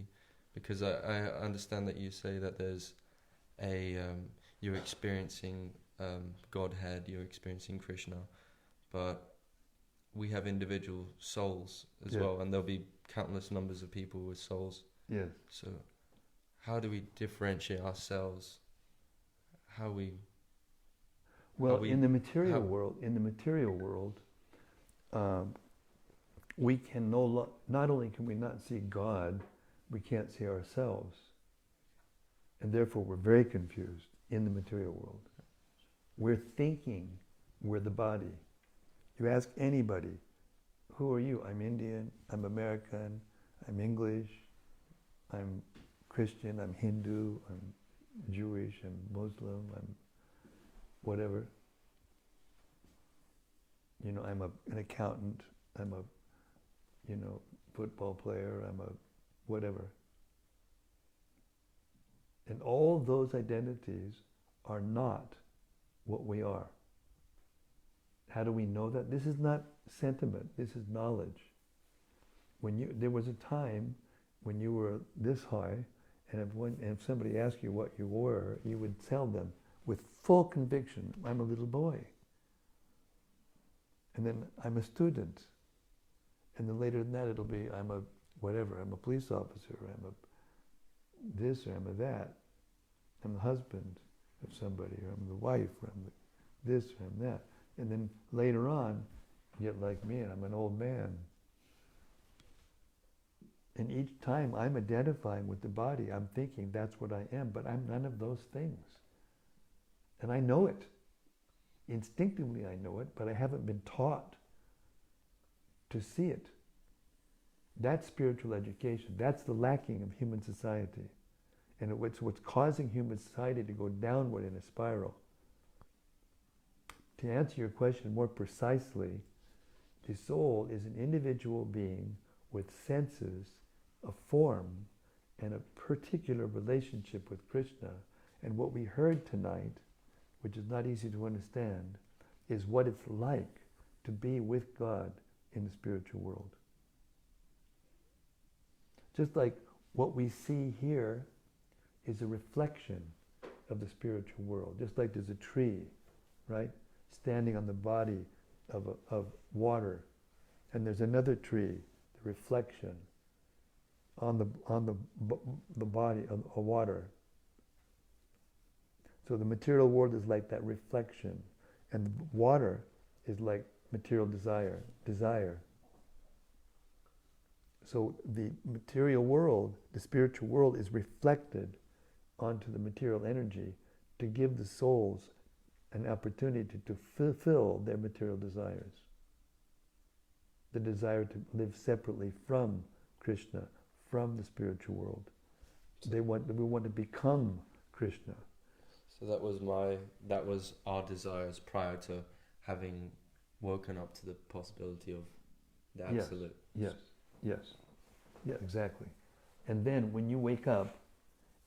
Because I understand that you say that there's you're experiencing Godhead, you're experiencing Krishna, but we have individual souls as well, and there'll be countless numbers of people with souls. Yes. So how do we differentiate ourselves? In the material world, we can not only can we not see God, we can't see ourselves, and therefore we're very confused in the material world. We're thinking we're the body. You ask anybody, who are you? I'm Indian, I'm American, I'm English, I'm Christian, I'm Hindu, I'm Jewish, I'm Muslim, I'm whatever. You know, I'm an accountant, I'm a, football player, I'm a whatever. And all those identities are not what we are. How do we know that? This is not sentiment, this is knowledge. There was a time when you were this high, and if somebody asked you what you were, you would tell them with full conviction, I'm a little boy. And then I'm a student. And then later than that it'll be, I'm a whatever, I'm a police officer, I'm a this, or I'm a that. I'm the husband of somebody, or I'm the wife, or I'm this, or I'm that. And then later on, you get like me, and I'm an old man. And each time I'm identifying with the body, I'm thinking that's what I am, but I'm none of those things. And I know it. Instinctively I know it, but I haven't been taught to see it. That's spiritual education. That's the lacking of human society. And it's what's causing human society to go downward in a spiral. To answer your question more precisely, the soul is an individual being with senses, a form, and a particular relationship with Krishna. And what we heard tonight, which is not easy to understand, is what it's like to be with God in the spiritual world. Just like what we see here is a reflection of the spiritual world. Just like there's a tree, right, standing on the body of water, and there's another tree, the reflection on the body of water. So the material world is like that reflection, and the water is like material desire. So the material world, the spiritual world, is reflected onto the material energy to give the souls an opportunity to fulfill their material desires. The desire to live separately from Krishna, from the spiritual world. We want to become Krishna. So that was our desires prior to having woken up to the possibility of the absolute. Yes, exactly. And then when you wake up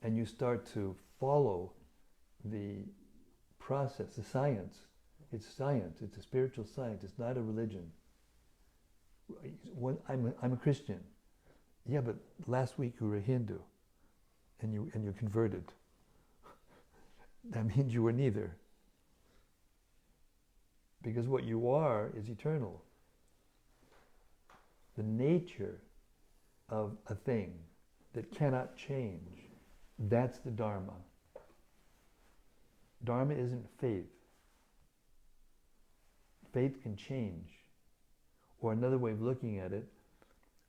and you start to follow the process, the science, it's a spiritual science, it's not a religion. I'm a Christian. Yeah, but last week you were a Hindu and you converted. That means you were neither. Because what you are is eternal. The nature of a thing that cannot change, that's the Dharma. Dharma isn't faith. Faith can change. Or another way of looking at it,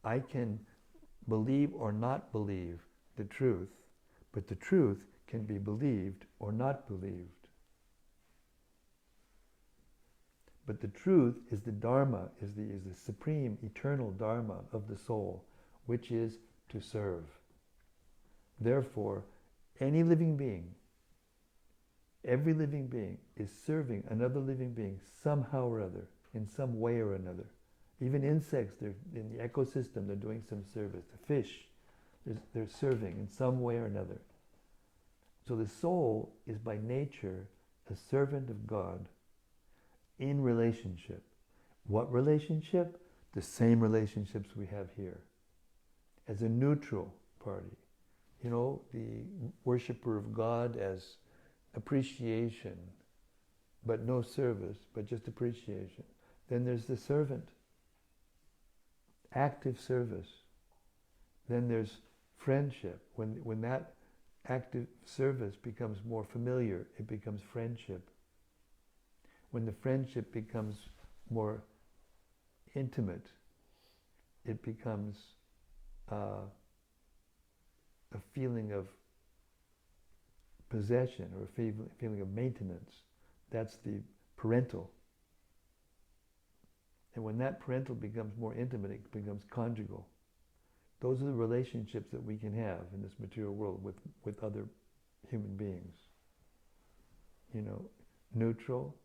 I can believe or not believe the truth, but the truth can be believed or not believed. But the truth is the Dharma, is the supreme eternal Dharma of the soul, which is to serve. Therefore, any living being, every living being is serving another living being somehow or other, in some way or another. Even insects, they're in the ecosystem, they're doing some service. The fish, they're serving in some way or another. So the soul is by nature a servant of God in relationship. What relationship? The same relationships we have here. As a neutral party. You know, the worshipper of God as appreciation, but no service, but just appreciation. Then there's the servant, active service. Then there's friendship. When that active service becomes more familiar, it becomes friendship. When the friendship becomes more intimate, it becomes a feeling of possession or a feeling of maintenance. That's the parental. And when that parental becomes more intimate, it becomes conjugal. Those are the relationships that we can have in this material world with other human beings. You know, neutral,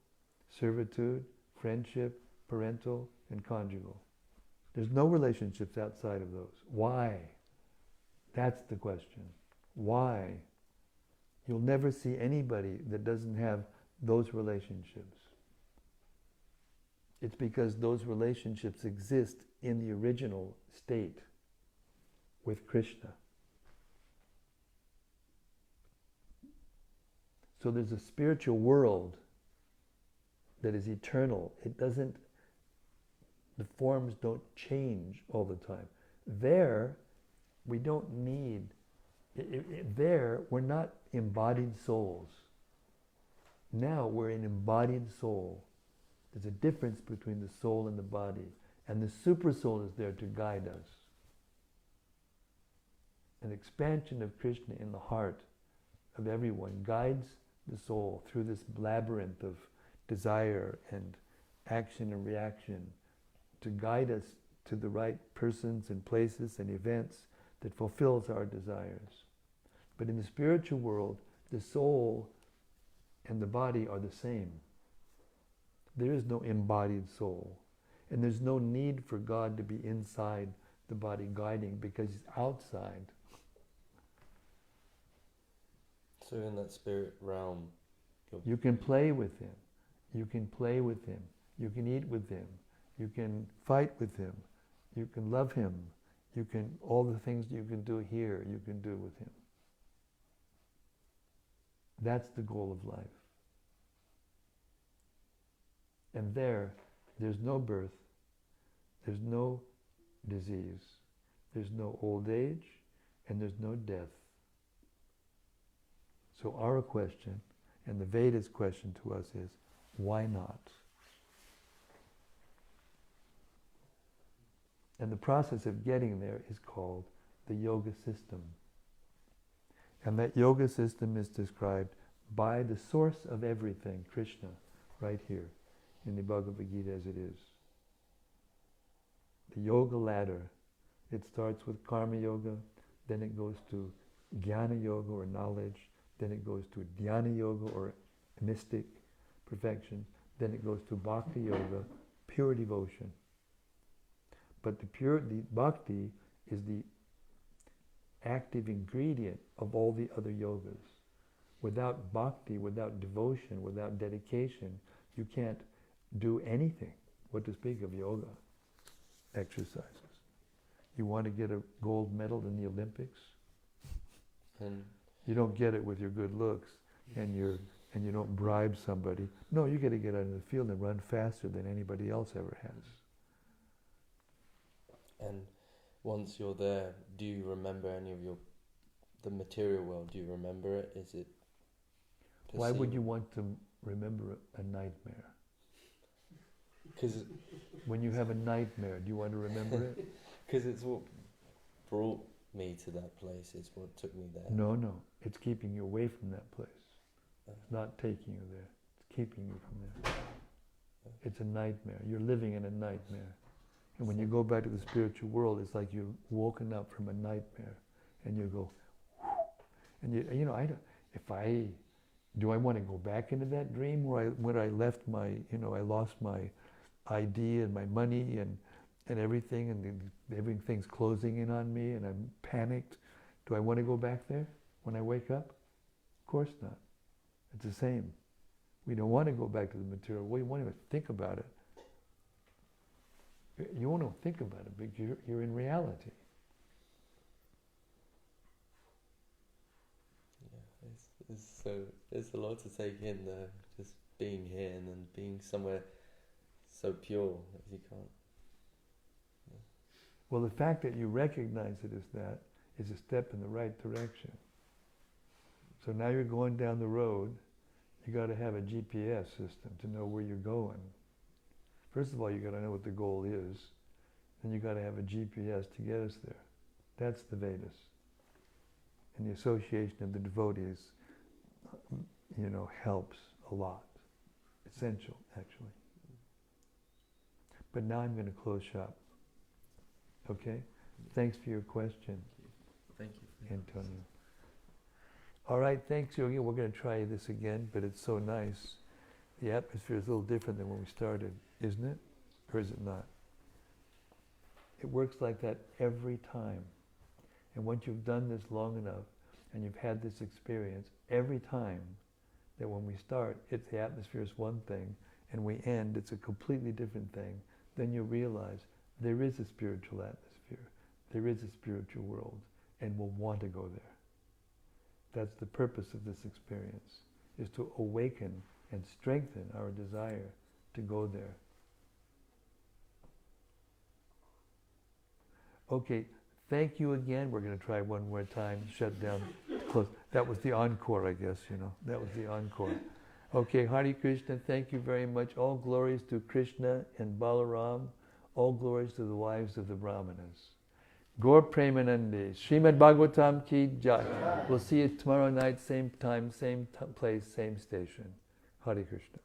servitude, friendship, parental, and conjugal. There's no relationships outside of those. Why? That's the question. Why? You'll never see anybody that doesn't have those relationships. It's because those relationships exist in the original state with Krishna. So there's a spiritual world that is eternal. The forms don't change all the time. There, we don't need, there, we're not embodied souls. Now we're an embodied soul. There's a difference between the soul and the body. And the super soul is there to guide us. An expansion of Krishna in the heart of everyone guides the soul through this labyrinth of desire and action and reaction to guide us to the right persons and places and events that fulfills our desires. But in the spiritual world, the soul and the body are the same. There is no embodied soul. And there's no need for God to be inside the body guiding because He's outside. So in that spirit realm, you can play with Him. You can play with Him. You can eat with Him. You can fight with Him. You can love Him. You can, all the things you can do here, you can do with Him. That's the goal of life. And there's no birth, there's no disease, there's no old age, and there's no death. So our question, and the Veda's question to us is, why not? And the process of getting there is called the yoga system. And that yoga system is described by the source of everything, Krishna, right here in the Bhagavad Gita as it is. The yoga ladder, it starts with karma yoga, then it goes to jnana yoga or knowledge, then it goes to dhyana yoga or mystic perfection, then it goes to bhakti yoga, pure devotion. But the bhakti is the active ingredient of all the other yogas. Without bhakti, without devotion, without dedication, you can't do anything. What to speak of yoga exercises. You want to get a gold medal in the Olympics? and You don't get it with your good looks and you don't bribe somebody. No, you got to get out in the field and run faster than anybody else ever has. And once you're there, do you remember any of the material world? Do you remember it? Is it? Why would you want to remember a nightmare? Because when you have a nightmare, do you want to remember it? Because it's what brought me to that place. It's what took me there. No. It's keeping you away from that place. It's not taking you there. It's keeping you from there. It's a nightmare. You're living in a nightmare. And when you go back to the spiritual world, it's like you've woken up from a nightmare, and you go, and do I want to go back into that dream where I left my, I lost my ID and my money and everything, and everything's closing in on me, and I'm panicked. Do I want to go back there when I wake up? course not. It's the same. We don't want to go back to the material. We won't even think about it. You won't even think about it because you're in reality. Yeah, it's a lot to take in there. Just being here and then being somewhere so pure that you can't. Yeah. Well, the fact that you recognize it as that is a step in the right direction. So now you're going down the road. You got to have a GPS system to know where you're going. First of all, you got to know what the goal is. Then you got to have a GPS to get us there. That's the Vedas. And the association of the devotees, helps a lot. Essential, actually. But now I'm going to close shop. Okay? Thanks for your question. Thank you. Antonio. All right, thanks, Yogi. We're going to try this again, but it's so nice. The atmosphere is a little different than when we started, isn't it? Or is it not? It works like that every time. And once you've done this long enough, and you've had this experience, every time that when we start, the atmosphere is one thing, and we end, it's a completely different thing, then you realize there is a spiritual atmosphere, there is a spiritual world, and we'll want to go there. That's the purpose of this experience, is to awaken and strengthen our desire to go there. Okay, thank you again. We're going to try one more time, shut down, close. That was the encore, I guess, That was the encore. Okay, Hare Krishna, thank you very much. All glories to Krishna and Balaram. All glories to the wives of the Brahmanas. Gaur Premanande, Srimad-Bhagavatam ki jai. We'll see you tomorrow night, same time, same place, same station. Hare Krishna.